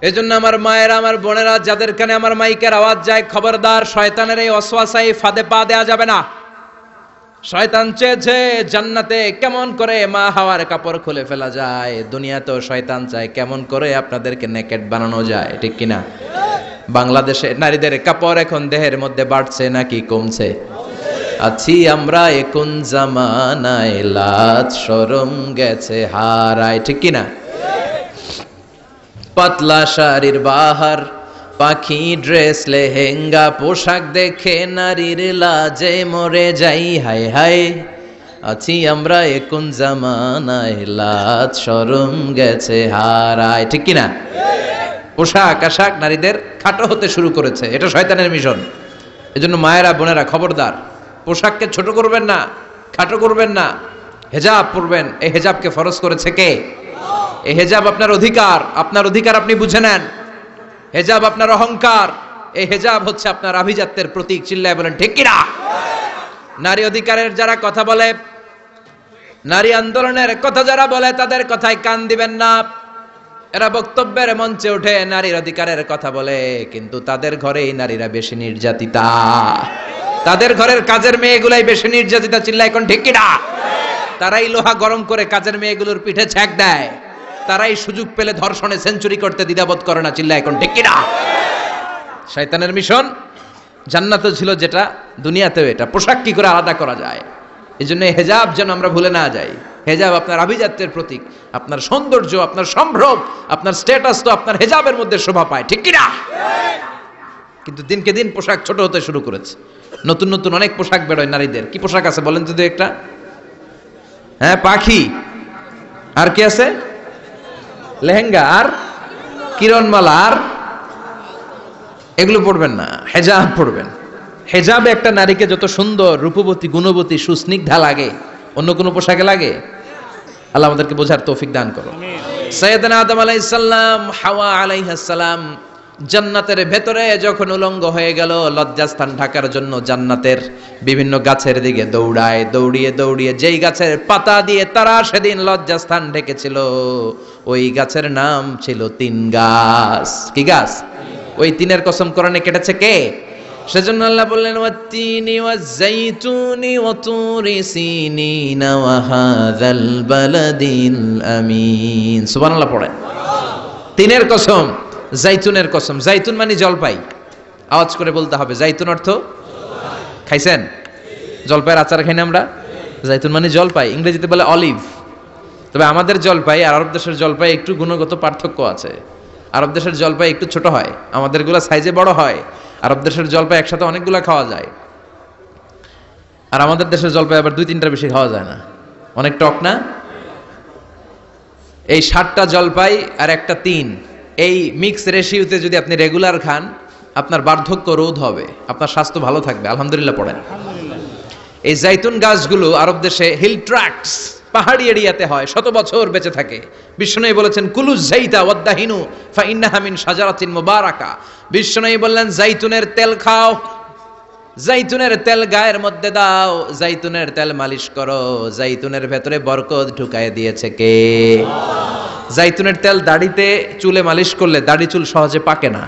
এজন্য আমার মায়েরা, আমার বোনেরা, যাদের কানে আমার মাইকের আওয়াজ যায়, খবরদার, শয়তানের এই ওয়াসওয়াসায় ফাঁদে পা দেয়া যাবে না। শয়তান চেয়েছে জান্নাতে কেমন করে মা হাওয়ার কাপড় খুলে ফেলা যায়, দুনিয়াতেও শয়তান চায় কেমন করে আপনাদেরকে নেকেড বানানো যায়। ঠিক কিনা? বাংলাদেশে নারীদের কাপড় এখন দেহের মধ্যে বাড়ছে নাকি কমছে? আছি আমরা এখন জামানায়, লাজ শরম গেছে হারায়। ঠিক কিনা? পাতলা শাড়ির বাহার, পাখি ড্রেস, লেহেঙ্গা পোশাক দেখে নারীর লাজে মরে যাই। হায় হায়, আছি আমরা এখন জামানায়, লাজ শরম গেছে হারায়। ঠিক কিনা? পোশাক আশাক নারীদের খাটো হতে শুরু করেছে, এটা শয়তানের মিশন। এজন্য মায়েরা বোনেরা খবরদার, পোশাককে ছোট করবেন না, খাটো করবেন না, হেজাব পরবেন। এই হেজাবকে ফরজ করেছে কে? এই হেজাব আপনার অধিকার, আপনার অধিকার আপনি বুঝে নেন। হেজাব আপনার অহংকার, এই হেজাব হচ্ছে আপনার আভিজাত্যের প্রতীক। চিল্লায় বলেন ঠিক কিনা? নারী অধিকারের যারা কথা বলে, নারী আন্দোলনের কথা যারা বলে, তাদের কথায় কান দিবেন না। এরা বক্তব্যের মঞ্চে উঠে নারীর অধিকারের কথা বলে, কিন্তু তাদের ঘরেই নারীরা বেশি নির্যাতিতা, তাদের ঘরের কাজের মেয়েগুলাই বেশি নির্যাতিতা। চিল্লায় এখন ঠিক কিনা? তারাই লোহা গরম করে কাজের মেয়েগুলোর পিঠে ছ্যাঁক দেয়, তারাই সুযোগ পেলে ধর্ষণে সেঞ্চুরি করতে দ্বিধাবোধ করে না। চিল্লায় এখন ঠিক কিনা? শয়তানের মিশন জান্নাতেও ছিল যেটা, দুনিয়াতেও এটা। পোশাক কি করে আলাদা করা যায়, এই জন্য হেজাব যেন আমরা ভুলে না যাই। হেজাব আপনার আভিজাত্যের প্রতীক, আপনার সৌন্দর্য, আপনার সম্ভ্রম, আপনার স্ট্যাটাস তো আপনার হেজাবের মধ্যে শোভা পায়। ঠিক কিনা? কিন্তু দিনকে দিন পোশাক ছোট হতে শুরু করেছে। নতুন নতুন অনেক পোশাক বেরোয় নারীদের। কি পোশাক আছে বলেন তো একটা? হ্যাঁ, পাখি, আর কি আছে? লেহেঙ্গা, আর কিরণমালা, আর এগুলো পড়বেন না, হেজাব পড়বেন। হেজাবে একটা নারীকে যত সুন্দর, রূপবতী, গুণবতী, সুস্নিগ্ধা লাগে, অন্য কোনো পোশাকে লাগে? আল্লাহ আমাদেরকে বোঝার তৌফিক দান করো। সাইয়েদনা আদম আলাইহিস সালাম, হাওয়া আলাইহিস সালাম জান্নাতের ভেতরে যখন উলঙ্গ হয়ে গেল, লজ্জাস্থান ঢাকার জন্য জান্নাতের বিভিন্ন গাছের দিকে দৌড়ায়, দৌড়িয়ে দৌড়িয়ে যেই গাছের পাতা দিয়ে তারা সেদিন লজ্জাস্থান ঢেকেছিল, ওই গাছের নাম ছিল তিন গাছ। কি গাছ? ওই তিনের কসম কোরআনে কেটেছে কে? সেজন্য আল্লাহ বললেন, ওয়াত-তিনি ওয়াজ-যাইতুনি ওয়া তুরি সিনিনা ওয়া হাযাল বালাদিল আমিন। সুবহানাল্লাহ পড়েন। তিনের কসম, জাইতুনের কসম। জাইতুন মানে জলপাই, আওয়াজ করে বলতে হবে। জাইতুন অর্থ খাইছেন? জলপাইয়ের আচার খাই না আমরা? জাইতুন মানে জলপাই, ইংরেজিতে বলে অলিভ। তবে আমাদের জলপাই আর আরব দেশের জলপাই একটু গুণগত পার্থক্য আছে। আরব দেশের জলপাই একটু ছোট হয়, আমাদেরগুলো সাইজে বড় হয়। আরব দেশের জলপাই একসাথে অনেকগুলা খাওয়া যায়, আর আমাদের দেশের জলপাই আবার 2-3টার বেশি খাওয়া যায় না, অনেক টক না? এই 7টা জলপাই আর একটা 3, এই মিক্স রেশিওতে যদি আপনি রেগুলার খান, আপনার বার্ধক্য রোধ হবে, আপনার স্বাস্থ্য ভালো থাকবে। আলহামদুলিল্লাহ পড়েন। এই জাইতুন গাছগুলো আরব দেশে হিল ট্র্যাক্টস, পাহাড়ি এরিয়াতে হয়, 100 বছর বেঁচে থাকে। বিশ্বনবী বলেছেন, কুলু যাইতা ওয়াদ্দাহিনু ফা ইন্নাহা মিন শাজারাতিন মুবারাকা। বিশ্বনবী বললেন, জাইতুনের তেল খাও, জাইতুনের তেল গায়ের মধ্যে দাও, জাইতুনের তেল মালিশ করো, জাইতুনের ভেতরে বরকত ঢুকায় দিয়েছে কে? জাইতুনের তেল দাড়িতে চুলে মালিশ করলে দাড়ি চুল সহজে পাকে না।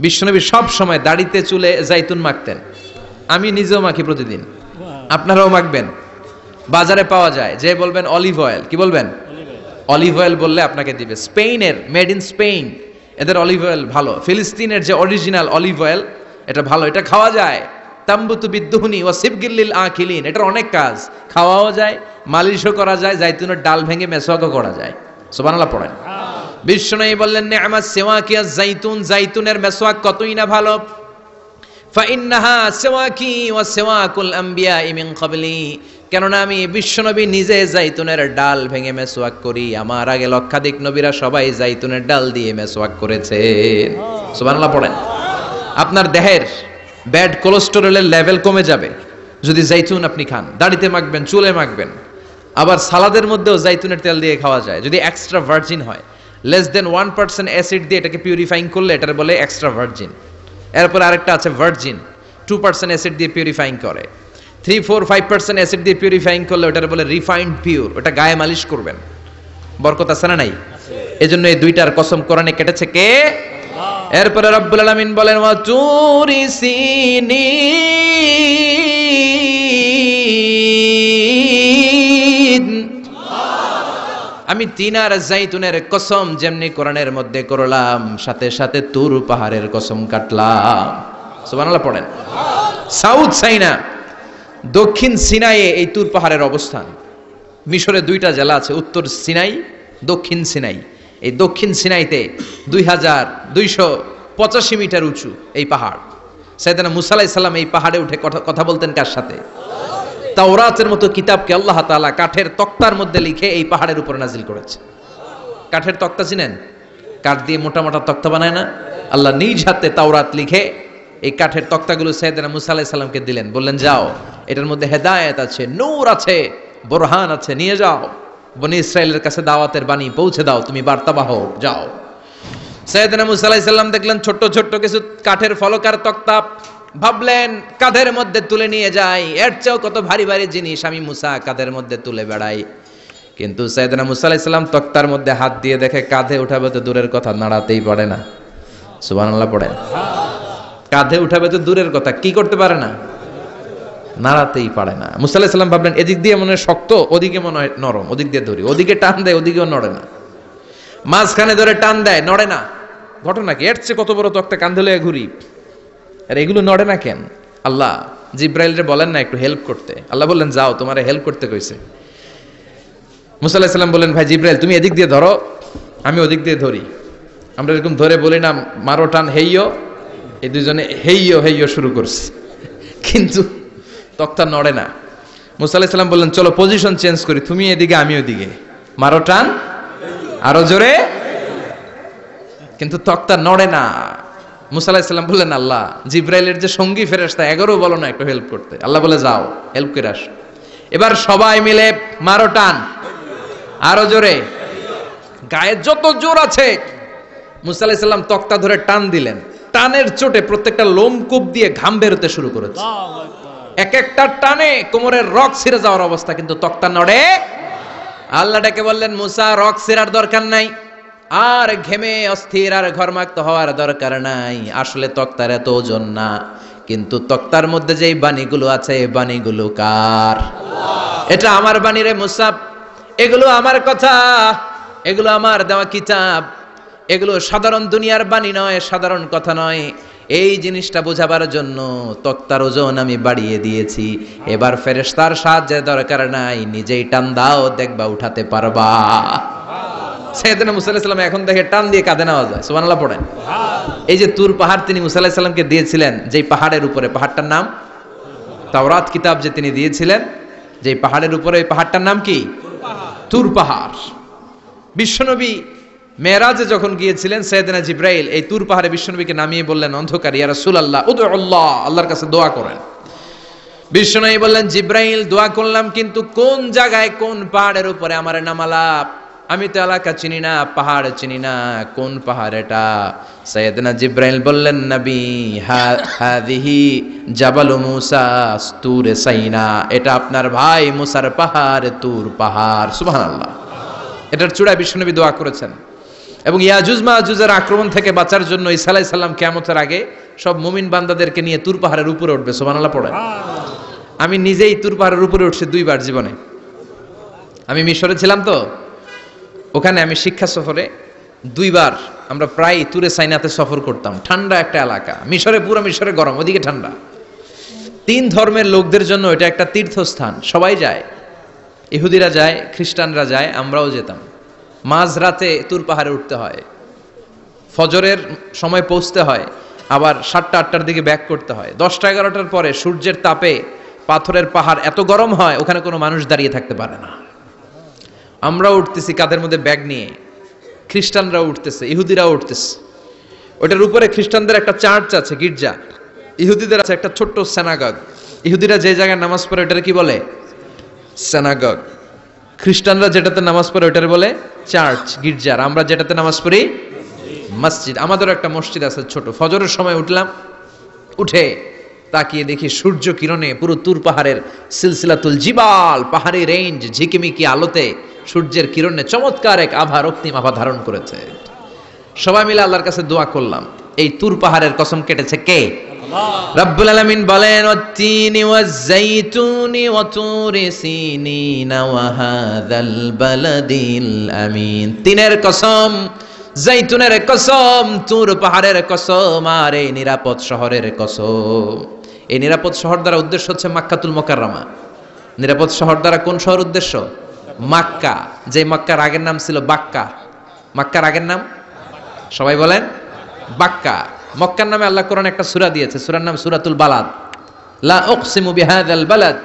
বিশ্বনবী সব সময় দাড়িতে চুলে জাইতুন মাখতেন। আমি নিজেও মাখি প্রতিদিন, আপনারাও মাখবেন। বাজারে পাওয়া যায়, যে বলবেন অলিভ অয়েল, কি বলবেন? অলিভ অয়েল বললে আপনাকে দিবে। স্পেনের, মেড ইন স্পেন, এদের অলিভ অয়েল ভালো। ফিলিস্তিনের যে অরিজিনাল অলিভ অয়েল, এটা ভালো, এটা খাওয়া যায়। তাম্বুতু বিদ্দুহুনি ওয়া সিবগিল আখিলিন, এটার অনেক কাজ, খাওয়াও যায়, মালিশও করা যায়, জাইতুনের ডাল ভেঙে মেসওয়াকও করা যায়। সুবহানাল্লাহ পড়েন। বিশ্বনবী বললেন, নি'মাস সিওয়াকিয়াজ জাইতুন, জাইতুনের মেসওয়াক কতই না ভালো। ফাইন্নাহা সিওয়াকি ওয়া সিওয়াকুল আম্বিয়া মিন ক্বাবলি, কেননা আমি বিশ্বনবী নিজে জাইতুনের ডাল ভেঙে মেসওয়াক করি, আমার আগে লক্ষাধিক নবীরা সবাই জাইতুনের ডাল দিয়ে মেসওয়াক করেছেন। সুবহানাল্লাহ পড়েন। আপনার দেহের ব্যাড কোলেস্টেরলের লেভেল কমে যাবে যদি জাইতুন আপনি খান। দাড়িতে মাখবেন, চুলে মাখবেন, আবার সালাদের মধ্যেও জাইতুনের তেল দিয়ে খাওয়া যায় যদি এক্সট্রা ভার্জিন হয়। লেস দেন 1% অ্যাসিড দিয়ে এটাকে পিউরিফাইং করলে এটার বলে এক্সট্রা ভার্জিন। এরপর আরেকটা আছে ভার্জিন, 2% অ্যাসিড দিয়ে পিউরিফাইং করে। 3, 4, 5% অ্যাসিড দিয়ে পিউরিফাইং করলে ওটার বলে রিফাইন্ড পিওর, ওটা গায়ে মালিশ করবেন। বরকত আছে না নাই? এজন্য এই দুইটার কসম কোরআনে কেটেছে কে? এরপরে রব্বুল আলামিন বলেন ওয়া তুরি সিনিন, আমি তিন আর জাইতুনের কসম যেমনি কোরআনের মধ্যে করলাম, সাথে সাথে তুর পাহাড়ের কসম কাটলাম। সুবহানাল্লাহ পড়েন। সাউথ সাইনা, দক্ষিণ সিনাইয়ে এই তুর পাহাড়ের অবস্থান। মিশরে দুইটা জেলা আছে, উত্তর সিনাই, দক্ষিণ সিনাই। এই দক্ষিণ সিনাইতে 2285 মিটার উঁচু এই পাহাড়। সাইয়েদনা মুসা আলাইহিস সালাম এই পাহাড়ে উঠে কথা বলতেন কার সাথে? তাওরাতের মতো কিতাবকে আল্লাহ তাআলা কাঠের তক্তার মধ্যে লিখে এই পাহাড়ের উপর নাজিল করেছে। কাঠের তক্তা চিনেন? কাঠ দিয়ে মোটা মোটা তক্তা বানায় না? আল্লাহ নিজ হাতে তাওরাত লিখে এই কাঠের তক্তাগুলো সাইয়েদনা মুসা আলাইহিস সালামকে দিলেন, বললেন যাও, এটার মধ্যে হেদায়েত আছে, নূর আছে, বোরহান আছে, নিয়ে যাও, বনি ইসরায়েলের কাছে দাওয়াতের বাণী পৌঁছে দাও, তুমি বার্তাবাহ, যাও। সাইয়েদনা মুসা আলাইহিস সালাম দেখলেন ছোট্ট ছোট্ট কিছু কাঠের ফলকার তক্তা, ভাবলেন কাঁধের মধ্যে তুলে নিয়ে যাই, এর চেয়েও কত ভারী ভারী জিনিস আমি মুসা কাঁধের মধ্যে তুলে বেড়াই। কিন্তু সাইয়েদনা মুসা আলাইহিস সালাম তক্তার মধ্যে হাত দিয়ে দেখে কাঁধে উঠাবে তো দূরের কথা, নাড়াতেই পারে না। সুবহানাল্লাহ পড়েন। কাঁধে উঠাবে তো দূরের কথা, কি করতে পারে না? নাড়াতেই পারে না। মুসা আলাইহিস সালাম ভাবলেন এদিক দিয়ে মনে হয় শক্ত, ওদিকে মনে হয় নরম, ওদিক দিয়ে ধরি, ওদিকে টান দেয়, ওদিকেও নড়ে না, মাঝখানে ধরে টান দেয়, নড়ে না। ঘটনা কি? এর চেয়ে কত বড় তক্তা কাঁধে লয়ে ঘুরি, আর এগুলো নড়ে না কেন? আল্লাহ জিব্রাইলরে বলেন না একটু হেল্প করতে? আল্লাহ বললেন যাও, তোমারে হেল্প করতে কইছে। মুসা আলাইহিস সালাম বললেন ভাই জিব্রাইল তুমি এদিক দিয়ে ধরো, আমি ওদিক দিয়ে ধরি। আমরা এরকম ধরে বলি না মারো টান হেইয়ো, এই দুজনে হেইয়ো হেইয়ো শুরু করছে, কিন্তু তক্তা নড়ে না। মুসা আলাইহিস সালাম বললেন চলো পজিশন চেঞ্জ করি, তুমি এদিকে আমি ওদিকে, মারো টান আরো জোরে, কিন্তু তক্তা নড়ে না। মুসা আলাইহিস সালাম বললেন আল্লাহ জিব্রাইলের যে সঙ্গী ফেরেশতা 11 বলো না একটু হেল্প করতে? আল্লাহ বলে যাও হেল্প করে আসো। এবার সবাই মিলে মারো টান আরো জোরে, গায়ে যত জোর আছে। মুসা আলাইহিস সালাম তক্তা ধরে টান দিলেন, টানের চোটে প্রত্যেকটা লোমকূপ দিয়ে ঘাম বেরোতে শুরু করেছে। এক একটা টানে কোমরের রক ছিঁড়ে যাওয়ার অবস্থা, কিন্তু তক্তা নড়ে। আল্লাহ ডেকে বললেন মুসা রক ছিঁড়ার দরকার নাই, আর ঘেমে অস্থির আর ঘরমাক্ত হওয়ার দরকার নাই। আসলে তক্তার এত ওজন না, কিন্তু তক্তার মধ্যে যেই বাণীগুলো আছে এই বাণীগুলো কার? এটা আমার বাণী রে মুসা, এগুলো আমার কথা, এগুলো আমার দেওয়া কিতাব, এগুলো সাধারণ দুনিয়ার বাণী নয়, সাধারণ কথা নয়। এই জিনিসটা বোঝাবার জন্য তক্তার ওজন আমি বাড়িয়ে দিয়েছি। এবার ফেরেশতার সাহায্যের দরকার নাই, নিজেই টান দাও, দেখবা উঠাতে পারবা। সাইয়েদনা মুসা আলাইহিস সালাম এখন দেখে টান দিয়ে কাঁধে নেওয়া যায়। সুবহানাল্লাহ পড়েন। এই যে তুর পাহাড় তিনি মুসা আলাইহিস সালামকে দিয়েছিলেন, যেই পাহাড়ের উপরে, পাহাড়টার নাম তাওরাত কিতাব যে তিনি দিয়েছিলেন, যেই পাহাড়ের উপরে, এই পাহাড়টার নাম কি? তুর পাহাড়। বিশ্বনবী মেরাজে যখন গিয়েছিলেন সাইয়েদনা জিব্রাইল এই তুর পাহাড়ে বিশ্বনবীকে নামিয়ে বললেন অন্ধকার, ইয়া রাসূলুল্লাহ উদুল্লাহ, আল্লাহর কাছে দোয়া করেন। বিশ্বনবী বললেন জিব্রাইল দোয়া করলাম, কিন্তু কোন জায়গায় কোন পাহাড়ের উপরে আমারে নামালা? আমি তো এলাকা চিনি না, পাহাড় চিনি না, কোন পাহাড় এটা? সাইয়েদনা জিব্রাইল বললেন নবী হাদিহি জাবালু মুসা তুর সাইনা, এটা আপনার ভাই মুসার পাহাড়, তুর পাহাড়। সুবহানাল্লাহ। এটার চূড়ায় বিশ্বনবী দোয়া করেছেন। এবং ইয়াজুজ মাজুজের আক্রমণ থেকে বাঁচার জন্য ঈসা আলাইহিস সালাম কিয়ামতের আগে সব মুমিন বান্দাদেরকে নিয়ে তুর পাহাড়ের উপরে উঠবে। সুবহানাল্লাহ পড়েন। আমি নিজেই তুর পাহাড়ের উপরে উঠছি 2 বার জীবনে। আমি মিশরে ছিলাম তো, ওখানে আমি শিক্ষা সফরে 2 বার আমরা প্রায় তুরে সাইনাতে সফর করতাম। ঠান্ডা একটা এলাকা, মিশরে পুরো মিশরে গরম, ওদিকে ঠান্ডা। 3 ধর্মের লোকদের জন্য এটা একটা তীর্থস্থান, সবাই যায়, ইহুদিরা যায়, খ্রিস্টানরা যায়, আমরাও যেতাম। মাঝরাতে তুর পাহাড়ে উঠতে হয়, ফজরের সময় পৌঁছতে হয়, আবার 7টা-8টার দিকে ব্যাক করতে হয়। 10টা-11টার পরে সূর্যের তাপে পাথরের পাহাড় এত গরম হয় ওখানে কোনো মানুষ দাঁড়িয়ে থাকতে পারে না। আমরা উঠতেছি কাঁধের মধ্যে ব্যাগ নিয়ে, খ্রিস্টানরাও উঠতেছে, ইহুদিরাও উঠতেছে। ওটার উপরে খ্রিস্টানদের একটা চার্চ আছে, গির্জা, ইহুদিদের আছে একটা ছোট্ট সিনাগগ। ইহুদিরা যে জায়গায় নামাজ পড়ে ওটার কি বলে? সিনাগগ। খ্রিস্টানরা যেটাতে নামাজ পড়ে ওটার বলে চার্চ, গির্জার। আমরা যেটাতে নামাজ পড়ি মসজিদ। আমাদেরও একটা মসজিদ আছে ছোট। ফজরের সময় উঠলাম, উঠে তাকিয়ে দেখি সূর্য কিরণে পুরো তুর পাহাড়ের সিলসিলাতুল জিবাল, পাহাড়ি রেঞ্জ ঝিকিমিকি আলোতে সূর্যের কিরণে চমৎকার এক আভা, রক্তিম আভা ধারণ করেছে। সবাই মিলে আল্লাহর কাছে দোয়া করলাম, এই তুর পাহাড়ের কসম কেটেছে কে? রব্বুল আলামিন বলেন, ওয়াত-তিনি ওয়াজ-যাইতুনি ওয়া তুরি সিনিনা ওয়া হাযাল বালাদিল আমিন। তিনের কসম, জাইতুনের কসম, তুর পাহাড়ের কসম, আর এই নিরাপদ শহরের কসম। এই নিরাপদ শহর দ্বারা উদ্দেশ্য হচ্ছে মাক্কাতুল মুকাররমা। নিরাপদ শহর দ্বারা কোন শহর উদ্দেশ্য? মক্কা। যে মক্কার আগের নাম ছিল বাক্কা। মক্কার আগের নাম সবাই বলেন বাক্কা। মক্কার নামে আল্লাহ কোরআনে একটা সূরা দিয়েছে, সূরার নাম সূরাতুল বালাদ। লা উকসিমু বিহাযাল বালাদ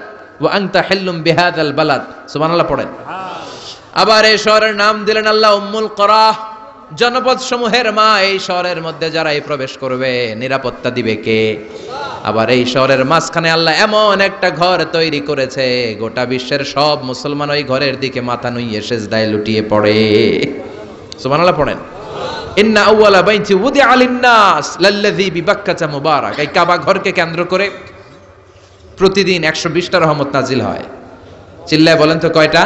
ওয়া আনতা হিল্লুম বিহাযাল বালাদ। সুবহানাল্লাহ পড়েন। আবার এই শহরের নাম দিলেন আল্লাহ উম্মুল কুরা, জনপদ সমূহের মা। এই শহরের মধ্যে যারা এই প্রবেশ করবে নিরাপত্তা দিবে কে? আবার এই শহরের মাঝখানে আল্লাহ এমন একটা ঘর তৈরি করেছে, গোটা বিশ্বের সব মুসলমান ওই ঘরের দিকে মাথা নুইয়ে সিজদায় লুটিয়ে পড়ে। সুবহানাল্লাহ পড়েন। ইন্না আউওয়ালা বাইতি উদিআ লিন-নাস লাল্লাযী বিবাক্কাতা মুবারাক। এই কাবা ঘরকে কেন্দ্র করে প্রতিদিন 120টা রহমত নাজিল হয়। চিল্লায় বলেন তো কয়টা?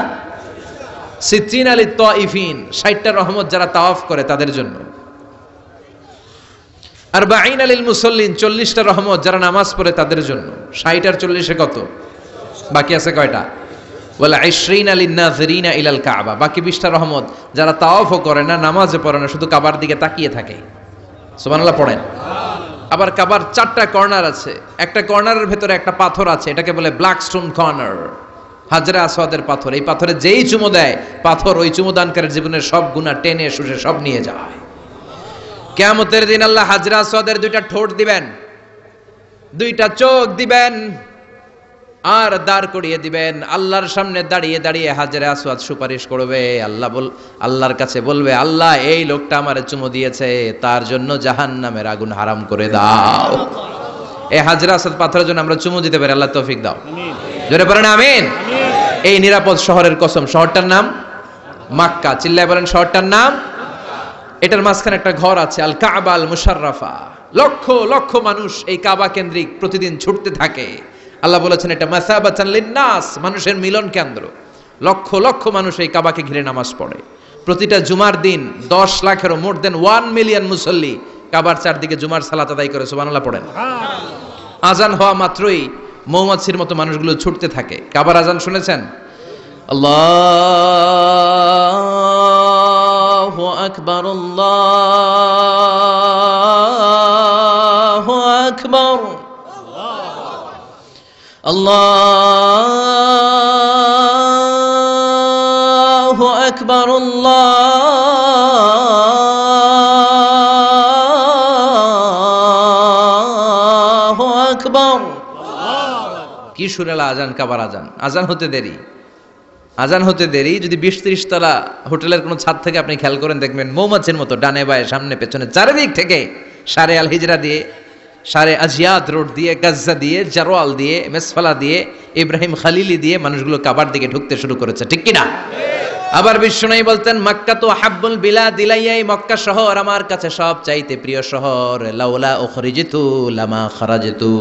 সিত্রিন আলী তাইফিন, 60টা রহমত যারা তাওয়াফ করে তাদের জন্য। আর বাঈন আলিল মুসল্লিন, 40টা রহমত যারা নামাজ পড়ে তাদের জন্য। 60 আর 40 কত? বাকি আছে কয়টা? ওয়ালা 20 আলিন নাযিরিনা ইলাল কাবা, বাকি 20টা রহমত যারা তাওয়াফও করে না, নামাজও পড়ে না, শুধু কাবার দিকে তাকিয়ে থাকে। সুবহানাল্লাহ পড়েন। আবার কাবার 4টা কর্নার আছে, একটা কর্নারের ভেতরে একটা পাথর আছে, এটাকে বলে ব্ল্যাক স্টোন কর্নার, হাজরে আসওয়াদের পাথর। এই পাথরে যেই চুমো দেয়, পাথর ওই চুমোদানকারীর জীবনের সব গুনাহ টেনে শুষে সব নিয়ে যায়। কিয়ামতের দিন আল্লাহ হাজরে আসওয়াদের 2টা ঠোঁট দিবেন, 2টা চোখ দিবেন, আর দাঁড় করিয়ে দিবেন। আল্লাহর সামনে দাঁড়িয়ে দাঁড়িয়ে হাজরে আসওয়াদ সুপারিশ করবে। আল্লাহর কাছে বলবে, আল্লাহ এই লোকটা আমারে চুমো দিয়েছে, তার জন্য জাহান্নামের আগুন হারাম করে দাও। এই হাজরে আসওয়াদ পাথরের জন্য আমরা চুমো দিতে পারি, আল্লাহ তৌফিক দাও। জোরে বলেন আমিন। এই নিরাপদ শহরের কসম। শহরটার নাম মক্কা। চিল্লায় বলেন শহরটার নাম। এটার মাঝখানে একটা ঘর আছে, আল কাবা আল মুশাররাফা। লক্ষ লক্ষ মানুষ এই কাবা কেন্দ্রিক প্রতিদিন ছুটতে থাকে। আল্লাহ বলেছেন এটা মাসাবাতান লিন-নাস, মানুষের মিলন কেন্দ্র। লক্ষ লক্ষ মানুষ এই কাবাকে ঘিরে নামাজ পড়ে। প্রতিটা জুমার দিন 10 লাখেরও মোর দেন 1 মিলিয়ন মুসল্লি কাবার চারদিকে জুমার সালাত আদায় করে। সুবহানাল্লাহ পড়েন। আজান হওয়া মাত্রই মৌমাছির মতো মানুষগুলো ছুটতে থাকে। কাবার আজান শুনেছেন? আল্লাহু আকবার, আল্লাহু আকবার, আল্লাহু আকবার, আল্লাহু আকবার। কি সুরেলা আজান, কাবার আজান। আজান হতে দেরি, আজান হতে দেরি। যদি 20-30 তলা হোটেলের কোনো ছাদ থেকে আপনি খেয়াল করেন, দেখবেন মৌমাছির মতো ডানে বায়ে সামনে পেছনে চারিদিক থেকে সারে আল হিজরা দিয়ে, সারে আজিয়াদ রোড দিয়ে, গাজ্জা দিয়ে, জারওয়াল দিয়ে, মেসফালা দিয়ে, ইব্রাহিম খালিলি দিয়ে মানুষগুলো কাবার দিকে ঢুকতে শুরু করেছে। ঠিক কিনা? আবার বিশ্বনবী বলতেন, মক্কা তো হাব্বুল বিলাদ ইলাইয়া, মক্কা শহর আমার কাছে সব চাইতে প্রিয় শহর। লাউলা উখরিজিতু লামা খারাজতু,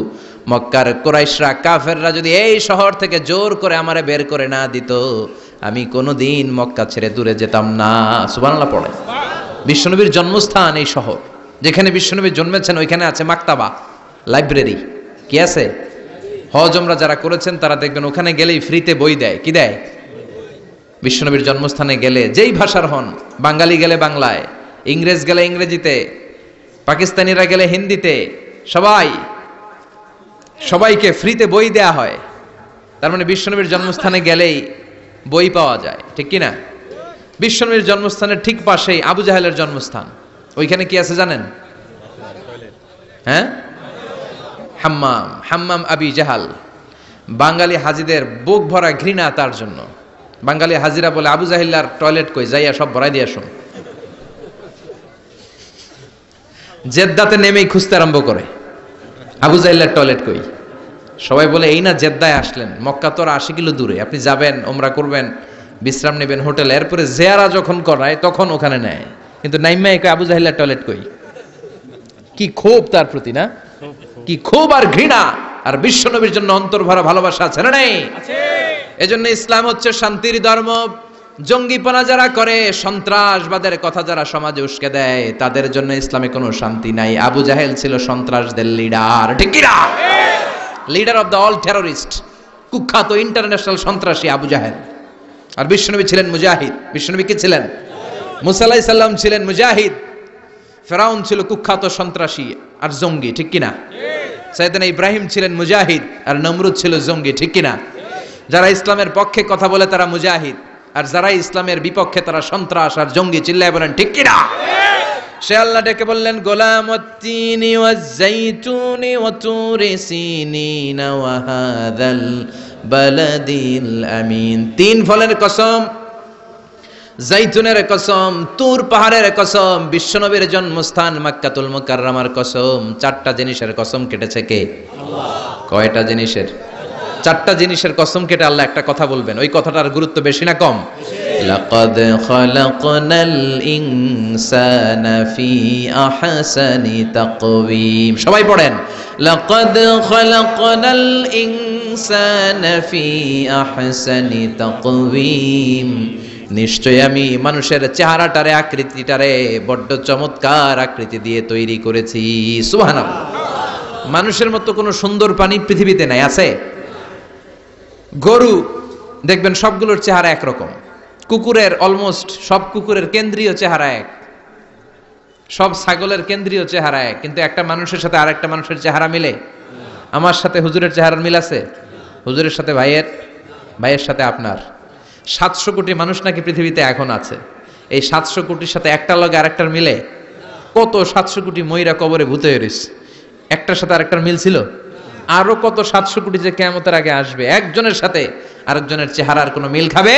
মক্কার কুরাইশরা, কাফেররা যদি এই শহর থেকে জোর করে আমারে বের করে না দিত, আমি কোনোদিন মক্কা ছেড়ে দূরে যেতাম না। সুবহানাল্লাহ পড়ে। বিশ্বনবীর জন্মস্থান এই শহর। যেখানে বিশ্বনবী জন্মেছেন ওইখানে আছে মাকতাবা, লাইব্রেরি। কি আছে? হজ ওমরা যারা করেছেন তারা দেখবেন ওখানে গেলেই ফ্রিতে বই দেয়। কি দেয়? বিশ্বনবীর জন্মস্থানে গেলে যেই ভাষার হন, বাঙালি গেলে বাংলায়, ইংরেজ গেলে ইংরেজিতে, পাকিস্তানিরা গেলে হিন্দিতে, সবাইকে ফ্রিতে বই দেয়া হয়। তার মানে বিশ্বনবীর জন্মস্থানে গেলেই বই পাওয়া যায়। ঠিক কিনা? বিশ্বনবীর জন্মস্থানের ঠিক পাশেই আবু জাহেলের জন্মস্থান। ওইখানে কি আছে জানেন? হ্যাঁ, হাম্মাম, হাম্মাম আবি জাহাল। বাঙালি হাজিদের বুক ভরা ঘৃণা তার জন্য। বাঙালি হাজিরা বলে, আবু জাহিল্লার টয়লেট কই, যাইয়া সব ভরাই দিয়ে আসুন। জেদ্দাতে নেমেই খুঁজতে আরম্ভ করে, আবু জাহিল্লার টয়লেট কই। সবাই বলে, এই না জেদ্দায় আসলেন, মক্কা তো আর 80 কিলো দূরে, আপনি যাবেন ওমরা করবেন, বিশ্রাম নেবেন হোটেলে, এরপরে জিয়ারা যখন করায় তখন ওখানে নেয়, কিন্তু নাইমা কই আবু জাহেলের টয়লেট কই। কি ক্ষোভ তার প্রতি, না কি ক্ষোভ আর ঘৃণা, আর বিশ্বনবীর জন্য অন্তর ভরা ভালোবাসা আছে না নাই? এজন্য ইসলাম হচ্ছে শান্তির ধর্ম। জঙ্গিপনা যারা করে, সন্ত্রাসবাদের কথা যারা সমাজে উস্কে দেয়, তাদের জন্য ইসলামে কোনো শান্তি নাই। আবু জাহেল ছিল সন্ত্রাসদের লিডার, ঠিক কি না? Leader of the all terrorist, কুখ্যাত ইন্টারন্যাশনাল সন্ত্রাসী আবু জাহেল। আর বিশ্বনবী ছিলেন মুজাহিদ। বিশ্বনবী কি ছিলেন? মুসা আলাইহিস সালাম ছিলেন মুজাহিদ। ফেরাউন ছিল কুখ্যাত সন্ত্রাসী আর জঙ্গি, ঠিক কি না? সাইয়েদনা ইব্রাহিম ছিলেন মুজাহিদ, আর নমরুদ ছিল জঙ্গি, ঠিক কি না? যারা ইসলামের পক্ষে কথা বলে তারা মুজাহিদ, আর যারা ইসলামের বিপক্ষে তারা সন্ত্রাস আর জঙ্গি। চিল্লায় বলেন ঠিক কি না? সে আল্লাহ ডেকে বললেন, গোলামুত্তিনি ওয়াজ-জাইতুনি ওয়া তুরি সিনিন ওয়া হাযাল বালাদিল আমিন। তিন ফলের কসম, জাইতুনের কসম, তুর পাহাড়ের কসম, বিশ্বনবীর জন্মস্থান মক্কাতুল মুকাররমার কসম। চারটা জিনিসের কসম কেটেছে কে? আল্লাহ। কয়টা জিনিসের? চারটা জিনিসের কসম কেটে আল্লাহ একটা কথা বলবেন। ওই কথাটার গুরুত্ব বেশি না কম? লাকাদ খালাকনাল ইনসানা ফি আহসানি তাকওয়িম। সবাই পড়েন, লাকাদ খালাকনাল ইনসানা ফি আহসানি তাকওয়িম। নিশ্চয় আমি মানুষের চেহারাটারে, আকৃতিটারে বড্ড চমৎকার আকৃতি দিয়ে তৈরি করেছি। সুবহানাল্লাহ। মানুষের মতো কোনো সুন্দর প্রাণী পৃথিবীতে নাই, আছে? গরু দেখবেন সবগুলোর চেহারা একরকম, কুকুরের অলমোস্ট সব কুকুরের কেন্দ্রীয় চেহারা এক, সব ছাগলের কেন্দ্রীয় চেহারা এক, কিন্তু একটা মানুষের সাথে আরেকটা মানুষের চেহারা মিলে? আমার সাথে হুজুরের চেহারার মিল আছে? হুজুরের সাথে ভাইয়ের, ভাইয়ের সাথে আপনার। 700 কোটি মানুষ নাকি পৃথিবীতে এখন আছে। এই 700 কোটির সাথে একটা লগে আরেকটার মিলে? কত 700 কোটি ময়রা কবরে ভূত হয়ে রয়েছে, একটার সাথে আরেকটার মিল ছিল? আরো কত 700 কোটি যে কিয়ামতের আগে আসবে, একজনের সাথে আরেকজনের চেহারার কোনো মিল খাবে?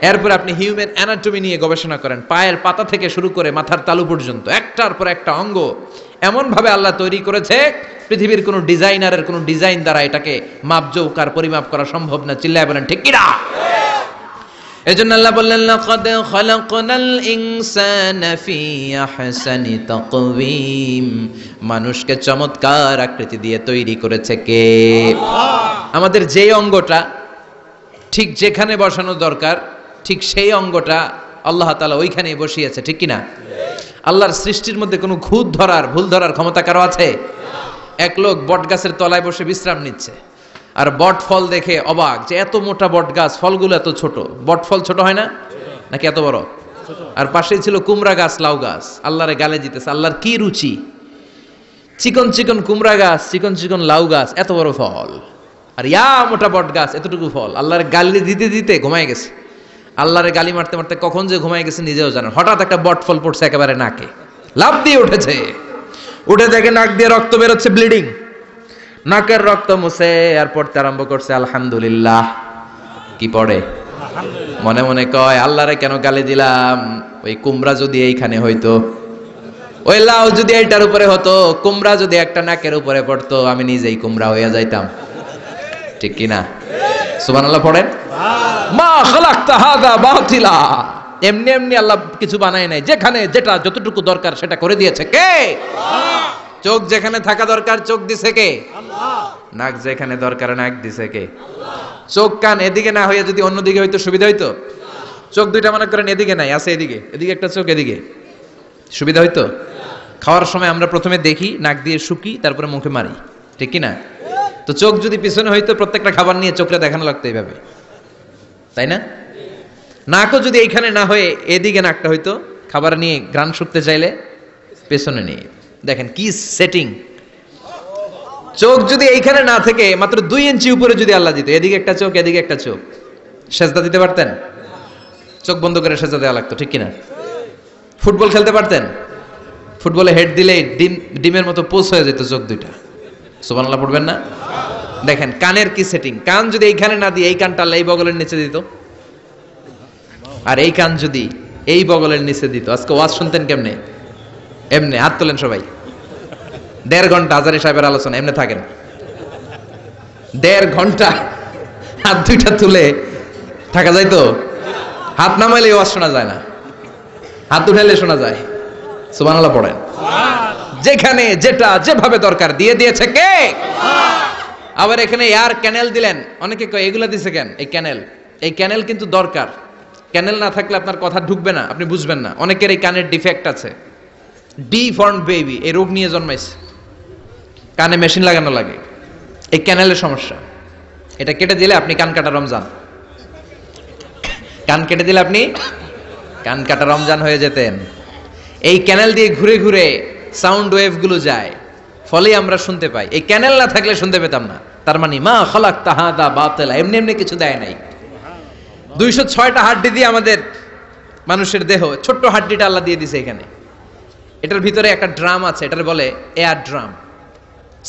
এরপর আপনি হিউম্যান অ্যানাটমি নিয়ে গবেষণা করেন, পায়ের পাতা থেকে শুরু করে মাথার তালু পর্যন্ত একটার পর একটা অঙ্গ এমন ভাবে আল্লাহ তৈরি করেছে, পৃথিবীর কোনো ডিজাইনারের কোনো ডিজাইন দ্বারা এটাকে মাপজোক আর পরিমাপ করা সম্ভব না। চিল্লায় বলেন ঠিক কি না? এজন্য আল্লাহ বললেন, লাকাদ খালাকনাল ইনসানা ফি আহসানি তাকওয়িম। মানুষকে চমৎকার আকৃতি দিয়ে তৈরি করেছে কে? আল্লাহ। আমাদের যে অঙ্গটা ঠিক যেখানে বসানো দরকার, ঠিক সেই অঙ্গটা আল্লাহ তাআলা ওইখানেই বসিয়েছে, ঠিক কি না? আল্লাহর সৃষ্টির মধ্যে কোনো খুঁত ধরার, ভুল ধরার ক্ষমতা কারো আছে? এক লোক বট গাছের তলায় বসে বিশ্রাম নিচ্ছে, আর বট ফল দেখে অবাক যে এত মোটা বট গাছ, ফলগুলো এত ছোট। বট ফল ছোট হয় না নাকি এত বড়? আর পাশেই ছিল কুমড়া গাছ, লাউ গাছ। আল্লাহরে গালে দিতেছে। আল্লাহর কি রুচি! চিকন চিকন কুমড়া গাছ, চিকন চিকন লাউ গাছ, এত বড় ফল, আর ইয়া মোটা বট গাছ, এতটুকু ফল। আল্লাহর গালি দিতে দিতে ঘুমায় গেছে। আল্লাহরে গালি মারতে মারতে কখন যে ঘুমায় গেছে নিজেও জানেন। হঠাৎ একটা বট ফল পড়ছে একেবারে নাকে, লাফ দিয়ে উঠেছে। উঠে দেখে নাক দিয়ে রক্ত বেরোচ্ছে, ব্লিডিং। নাকের রক্ত মুছে আর পড়তে আরম্ভ করছে আলহামদুলিল্লাহ। কি পড়ে? মনে মনে কয়, আল্লাহরে কেন গালি দিলাম? ওই কুমড়া যদি এইখানে হইতো, ওই লাউ যদি এইটার উপরে হতো, কুমড়া যদি একটা নাকের উপরে পড়তো, আমি নিজেই কুমড়া হইয়া যাইতাম, ঠিক কিনা? সুবহানাল্লাহ পড়েন। মা খালাকতা হাযা বাতিলা। এমনি এমনি আল্লাহ কিছু বানায় নাই, যেখানে যেটা যতটুকু দরকার সেটা করে দিয়েছে কে? আল্লাহ। চোখ যেখানে থাকা দরকার চোখ দিছে কে? আল্লাহ। নাক যেখানে দরকার নাক দিছে কে? আল্লাহ। চোখ কান এদিকে না হইয়া যদি অন্যদিকে হইতো সুবিধা হইতো? চোখ দুইটা মনে করেন এদিকে নাই, আছে এদিকে, এদিকে একটা চোখ, এদিকে, সুবিধা হইতো? খাওয়ার সময় আমরা প্রথমে দেখি, নাক দিয়ে শুকি, তারপরে মুখে মারি, ঠিক কি না? তো চোখ যদি পিছনে হইতো, প্রত্যেকটা খাবার নিয়ে চোখটা দেখানো লাগতো এইভাবে, তাই না? নাকও যদি এইখানে না হয়ে এদিকে নাকটা হইতো, খাবার নিয়ে ঘ্রাণ শুকতে চাইলে পেছনে নিয়ে। দেখেন কি সেটিং! চোখ যদি এইখানে না থেকে মাত্র 2 ইঞ্চি উপরে যদি আল্লাহ দিত, এদিকে একটা চোখ এদিকে একটা চোখ, সেজদা দিতে পারতেন? চোখ বন্ধ করে সেজদা দেওয়া লাগতো, ঠিক কিনা? ফুটবল খেলতে পারতেন? ফুটবলে হেড দিলে ডিমের মতো পোষ হয়ে যেত চোখ দুইটা। সুবহানাল্লাহ পড়বেন না? দেখেন কানের কি সেটিং! কান যদি এইখানে না দিয়ে এই কানটা আল্লাহ এই বগলের নিচে দিত, আর এই কান যদি এই বগলের নিচে দিত, আজকে ওয়াজ শুনতেন কেমনে? এমনি। হাত তোলেন সবাই। 1.5 ঘন্টা হাজারি সাহেবের আলোচনা, এমনি থাকেন 1.5 ঘন্টা হাত দুইটা তুলে থাকা যায় তো? হাত নামাইলে আওয়াজ শোনা যায় না, হাত উঠাইলে শোনা যায়। সুবহানাল্লাহ পড়েন। যেখানে যেটা যেভাবে দরকার দিয়ে দিয়েছে কে? আবার এখানে এয়ার ক্যানেল দিলেন, অনেকে কয় এগুলা দিছে কেন? এই ক্যানেল কিন্তু দরকার। ক্যানেল না থাকলে আপনার কথা ঢুকবে না, আপনি বুঝবেন না। অনেকের এই কানের ডিফেক্ট আছে, ডিফর্ম বেবি, এই রোগ নিয়ে জন্মাইছে, কানে মেশিন লাগানো লাগে, এই ক্যানেলের সমস্যা। এটা কেটে দিলে আপনি কান কাটা রমজান, কান কেটে দিলে আপনি কান কাটা রমজান হয়ে যেতেন। এই ক্যানেল দিয়ে ঘুরে ঘুরে সাউন্ড ওয়েভ গুলো যায়, ফলে আমরা শুনতে পাই। এই ক্যানেল না থাকলে শুনতে পেতাম না। তার মানে মা খালাকতা হাযা বাতিলা, এমনি এমনি কিছু দেয় নাই। 206টা হাড্ডি দিয়ে আমাদের মানুষের দেহ, ছোট্ট হাড্ডিটা আল্লাহ দিয়ে দিছে এখানে। এটার ভিতরে একটা ড্রাম আছে, এটার বলে এয়ার ড্রাম।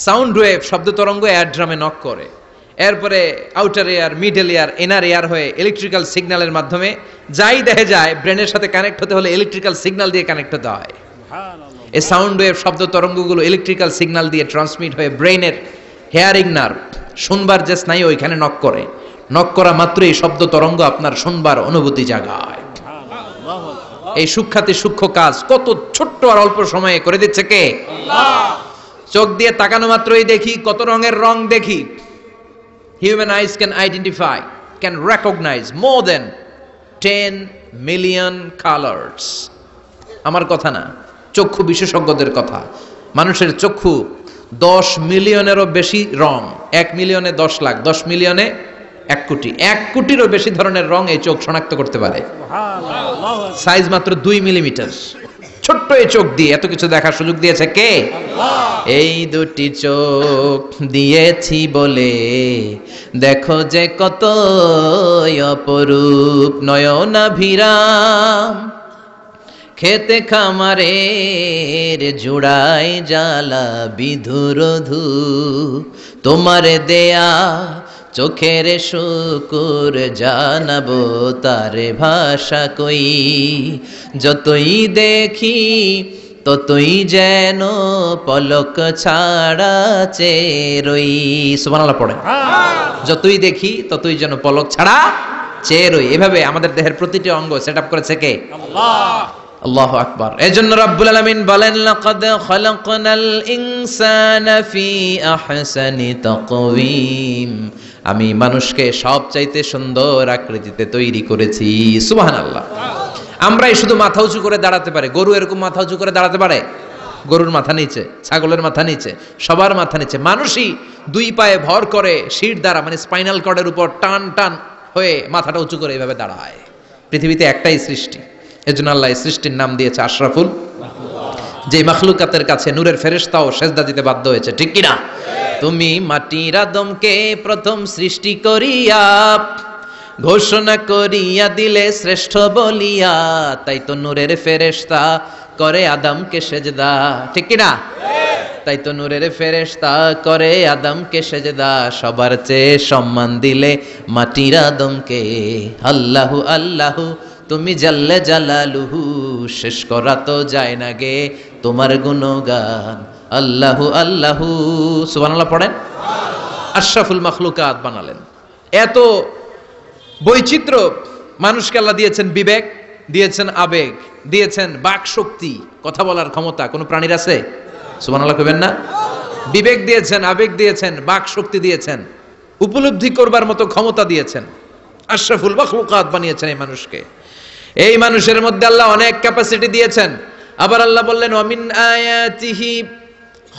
সাউন্ড ওয়েভ, শব্দ তরঙ্গ এয়ার ড্রামে নক করে, এরপরে outer air, middle air, inner air হয়ে ইলেকট্রিক্যাল সিগন্যালের মাধ্যমে যাই দেখে যায়, ব্রেনের সাথে কানেক্ট হতে হলে ইলেকট্রিক্যাল সিগন্যাল দিয়ে কানেক্ট হতে হয়। এই সাউন্ড ওয়েভ, শব্দ তরঙ্গগুলো ইলেকট্রিক্যাল সিগন্যাল দিয়ে ট্রান্সমিট হয়ে ব্রেনের হেয়ারিং নার্ভ, শুনবার যে স্নায়ু, ওইখানে নক করে। নক করা মাত্রই শব্দ তরঙ্গ আপনার শুনবার অনুভূতি জাগায়। এই সূক্ষ্মাতি সূক্ষ্ম কাজ কত ছোট্ট আর অল্প সময়ে করে দিচ্ছে কে? চোখ দিয়ে তাকানো মাত্রই দেখি কত রঙের রং দেখি। Human eyes can identify, can recognize more than 10 million colors. আমার কথা না, চক্ষু বিশেষজ্ঞদের কথা। মানুষের চক্ষু 10 মিলিয়নেরও বেশি রং, 1 মিলিয়নে 10 লাখ, 10 মিলিয়নে 1 কোটি, 1 কোটিরও বেশি ধরনের রং এই চোখ শনাক্ত করতে পারে। সাইজ মাত্র 2 মিলিমিটার। ছোট্ট এই চোখ দিয়ে এত কিছু দেখার সুযোগ দিয়েছে কে? এই দুটি চোখ দিয়েছি বলে দেখো যে কত অপরূপ নয়নাভিরাম, খেতে খামারের জোড়ায় জ্বালা বিধুরধু, তোমার দেয়া চোখের শুকুর জানাবো তার ভাষা কই, যতই দেখি ততই যেন পলক ছাড়া চেয়ে রই। সুবহানাল্লাহ পড়েন। যতই দেখি ততই যেন পলক ছাড়া চেয়ে রই। এভাবে আমাদের দেহের প্রতিটি অঙ্গ সেটআপ করেছে কে? আল্লাহ। আল্লাহু আকবার। এজন্য রব্বুল আলামিন বলেন, লাকাদ খালাকনাল ইনসানা ফি আহসানি তাকওয়িম, আমি মানুষকে সবচাইতে সুন্দর আকৃতিতে তৈরি করেছি। সুবহানাল্লাহ। আমরাই শুধু মাথা উঁচু করে দাঁড়াতে পারি, গরু এরকম মাথা উঁচু করে দাঁড়াতে পারে? গরুর মাথা নিচে, ছাগলের মাথা নিচে, সবার মাথা নিচে। মানুষই 2 পায়ে ভর করে শির দ্বারা, মানে স্পাইনাল কর্ডের উপর টান টান হয়ে মাথাটা উঁচু করে এইভাবে দাঁড়ায়। পৃথিবীতে একটাই সৃষ্টি, এজন্য আল্লাহ এই সৃষ্টির নাম দিয়েছে আশরাফুল, যে মাখলুকাতের কাছে নূরের ফেরেশতাও সেজদা দিতে বাধ্য হয়েছে, ঠিক কিনা? তুমি মাটির আদমকে প্রথম সৃষ্টি করিয়া ঘোষণা করিয়া দিলে শ্রেষ্ঠ বলিয়া, তাই তো নূরের ফেরেশতা করে আদমকে সেজদা, ঠিক কিনা? তাই তো নূরের ফেরেশতা করে আদমকে সেজদা, সবার চেয়ে সম্মান দিলে মাটির আদমকে। আল্লাহু আল্লাহু তুমি জাল্লে জালালুহু, শেষ করা তো যায় না গে তোমার গুণগান। আল্লাহু আল্লাহু। সুবহানাল্লাহ পড়েন। আশরাফুল মাখলুকাত বানালেন। এত বৈচিত্র্য মানুষকে আল্লাহ দিয়েছেন, বিবেক দিয়েছেন, আবেগ দিয়েছেন, বাক শক্তি, কথা বলার ক্ষমতা। কোন প্রাণীর আছে? সুবহানাল্লাহ কইবেন না? বিবেক দিয়েছেন, আবেগ দিয়েছেন, বাক শক্তি দিয়েছেন, উপলব্ধি করবার মতো ক্ষমতা দিয়েছেন। আশরাফুল মাখলুকাত বানিয়েছেন এই মানুষকে। এই মানুষের মধ্যে আল্লাহ অনেক ক্যাপাসিটি দিয়েছেন। আবার আল্লাহ বললেন, ওয়া মিন আয়াতিহি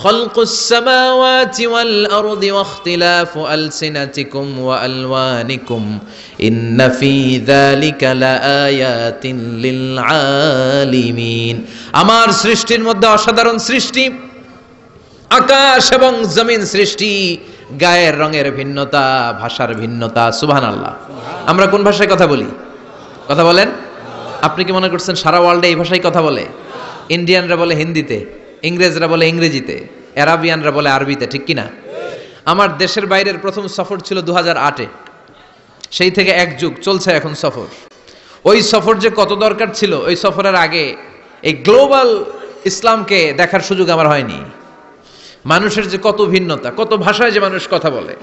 খালকুস সামাওয়াতি ওয়াল আরদি ওয়া ইখতিলাফু আলসিনাতিকুম ওয়া আলওয়ানিকুম ইন্না ফি যালিকা লাআয়াতিন লিল আলিমিন। আমার সৃষ্টির মধ্যে অসাধারণ সৃষ্টি, আকাশ এবং জমিন সৃষ্টি, গায়ের রঙের ভিন্নতা, ভাষার ভিন্নতা। সুবহানাল্লাহ। আমরা কোন ভাষায় কথা বলি? কথা বলেন। আপনি কি মনে করছেন সারা ওয়ার্ল্ডে এই ভাষায় কথা বলে? ইন্ডিয়ানরা বলে হিন্দিতে, ইংরেজরা বলে ইংরেজিতে, আরাবিয়ানরা বলে আরবিতে, ঠিক কিনা? আমার দেশের বাইরের প্রথম সফর ছিল 2008-এ। সেই থেকে এক যুগ চলছে এখন সফর। ওই সফর যে কত দরকার ছিল, ওই সফরের আগে এই গ্লোবাল ইসলামকে দেখার সুযোগ আমার হয়নি। মানুষের যে কত ভিন্নতা, কত ভাষায় যে মানুষ কথা বলে।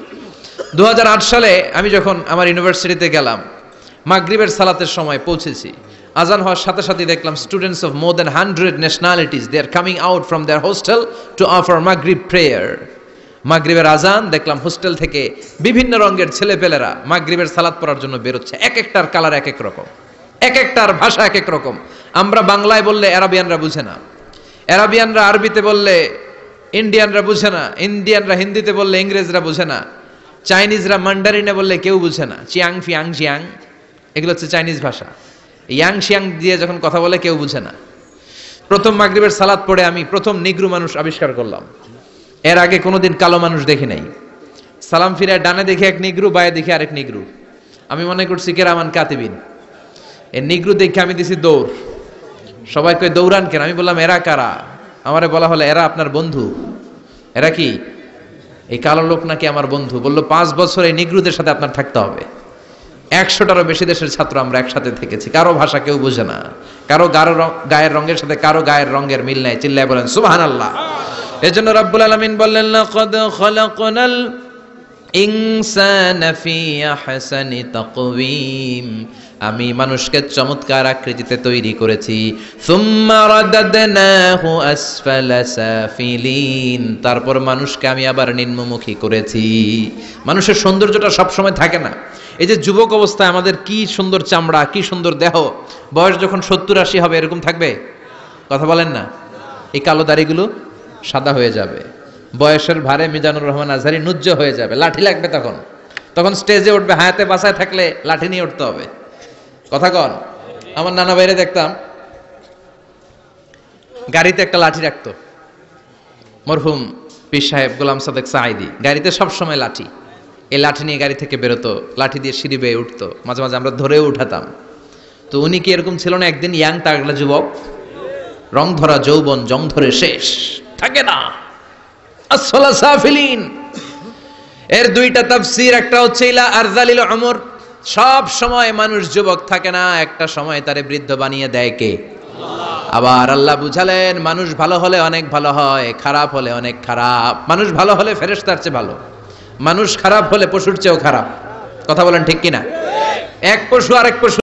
2008 সালে আমি যখন আমার ইউনিভার্সিটিতে গেলাম, মাগরিবের সালাতের সময় পৌঁছেছি। আজান হওয়ার সাথে সাথে দেখলাম students of more than 100 nationalities they are coming out from their hostel to offer মাগরিব প্রেয়ার। মাগরিবের আজান দেখলাম হোস্টেল থেকে বিভিন্ন রঙের ছেলেপেলেরা মাগরিবের সালাত পড়ার জন্য বেরোচ্ছে। এক একটার কালার এক এক রকম, এক একটার ভাষা এক এক রকম। আমরা বাংলায় বললে আরাবিয়ানরা বুঝে না, আরাবিয়ানরা আরবিতে বললে ইন্ডিয়ানরা বুঝে না, ইন্ডিয়ানরা হিন্দিতে বললে ইংরেজরা বুঝে না, চাইনিজরা মান্ডারিনে বললে কেউ বুঝে না। চিয়াং ফিয়াং জিয়াং এগুলো হচ্ছে চাইনিজ ভাষা। ইয়াং শিয়াং দিয়ে যখন কথা বলে কেউ বুঝে না। প্রথম মাগরিবের সালাত পড়ে আমি প্রথম নিগ্রু মানুষ আবিষ্কার করলাম। এর আগে কোনোদিন কালো মানুষ দেখি নাই। সালাম ফিরে ডানে দেখে এক নিগ্রু, বায়ে দেখে আরেক নিগ্রু। আমি মনে করছি কেরামান কাতিবিন। এই নিগ্রু দেখে আমি দিছি দৌড়। সবাই কই দৌড়ান কেন? আমি বললাম এরা কারা? আমারে বলা হলো এরা আপনার বন্ধু। এরা কি? এই কালো লোক নাকি আমার বন্ধু। বললো 5 বছর এই নিগ্রুদের সাথে আপনার থাকতে হবে। 100টারও বেশি দেশের ছাত্র আমরা একসাথে থেকেছি। কারো ভাষা কেউ বুঝে না, কারো গায়ের রঙের সাথে কারো গায়ের রঙের মিল নাই। চিল্লায় বলেন সুবহানাল্লাহ। এজন্য রব্বুল আলামিন বললেন লাকাদ খালাকনাল ইনসানা ফি আহসানি তাকওয়িম। আমি মানুষকে চমৎকার আকৃতিতে তৈরি করেছি। সুম্মা রাদাদনাহু আসফালা সাফিলিন। তারপর মানুষকে আমি আবার নিম্নমুখী করেছি। মানুষের সৌন্দর্যটা সব সময় থাকে না। এই যে যুবক অবস্থায় আমাদের কি সুন্দর চামড়া, কি সুন্দর দেহ, বয়স যখন 70-80 হবে এরকম থাকবে? কথা বলেন না। এই কালো দাড়িগুলো সাদা হয়ে যাবে, বয়সের ভারে মিজানুর রহমান আজহারি নুজ্জ হয়ে যাবে, লাঠি লাগবে। তখন স্টেজে উঠবে, হায়াতে বাসায় থাকলে লাঠি নিয়ে উঠতে হবে। কথা কন। আমার নানা বাইরে দেখতাম গাড়িতে একটা লাঠি রাখতো, মরহুম পীর সাহেব গোলাম সাদেক সাঈদী। গাড়িতে সবসময় লাঠি, এই লাঠি নিয়ে গাড়ি থেকে বেরোতো, লাঠি দিয়ে সিঁড়ি বেয়ে উঠতো, মাঝে মাঝে আমরা ধরেও উঠাতাম। তো উনি কি এরকম ছিল না? একদিন ইয়াং তাগড়া যুবক, রং ধরা যৌবন জং ধরে শেষ, থাকে না। আসফালা সাফিলিন এর 2টা তাফসীর। একটা হচ্ছে ইলা আরযালিল উমর, সব সময় মানুষ যুবক থাকে না, একটা সময় তারে বৃদ্ধ বানিয়ে দেয় কে? আবার আল্লাহ বুঝালেন মানুষ ভালো হলে অনেক ভালো হয়, খারাপ হলে অনেক খারাপ। মানুষ ভালো হলে ফেরেশতার চেয়ে ভালো, মানুষ খারাপ হলে পশুর চেয়েও খারাপ। কথা বলেন ঠিক কিনা? এক পশু আরেক পশু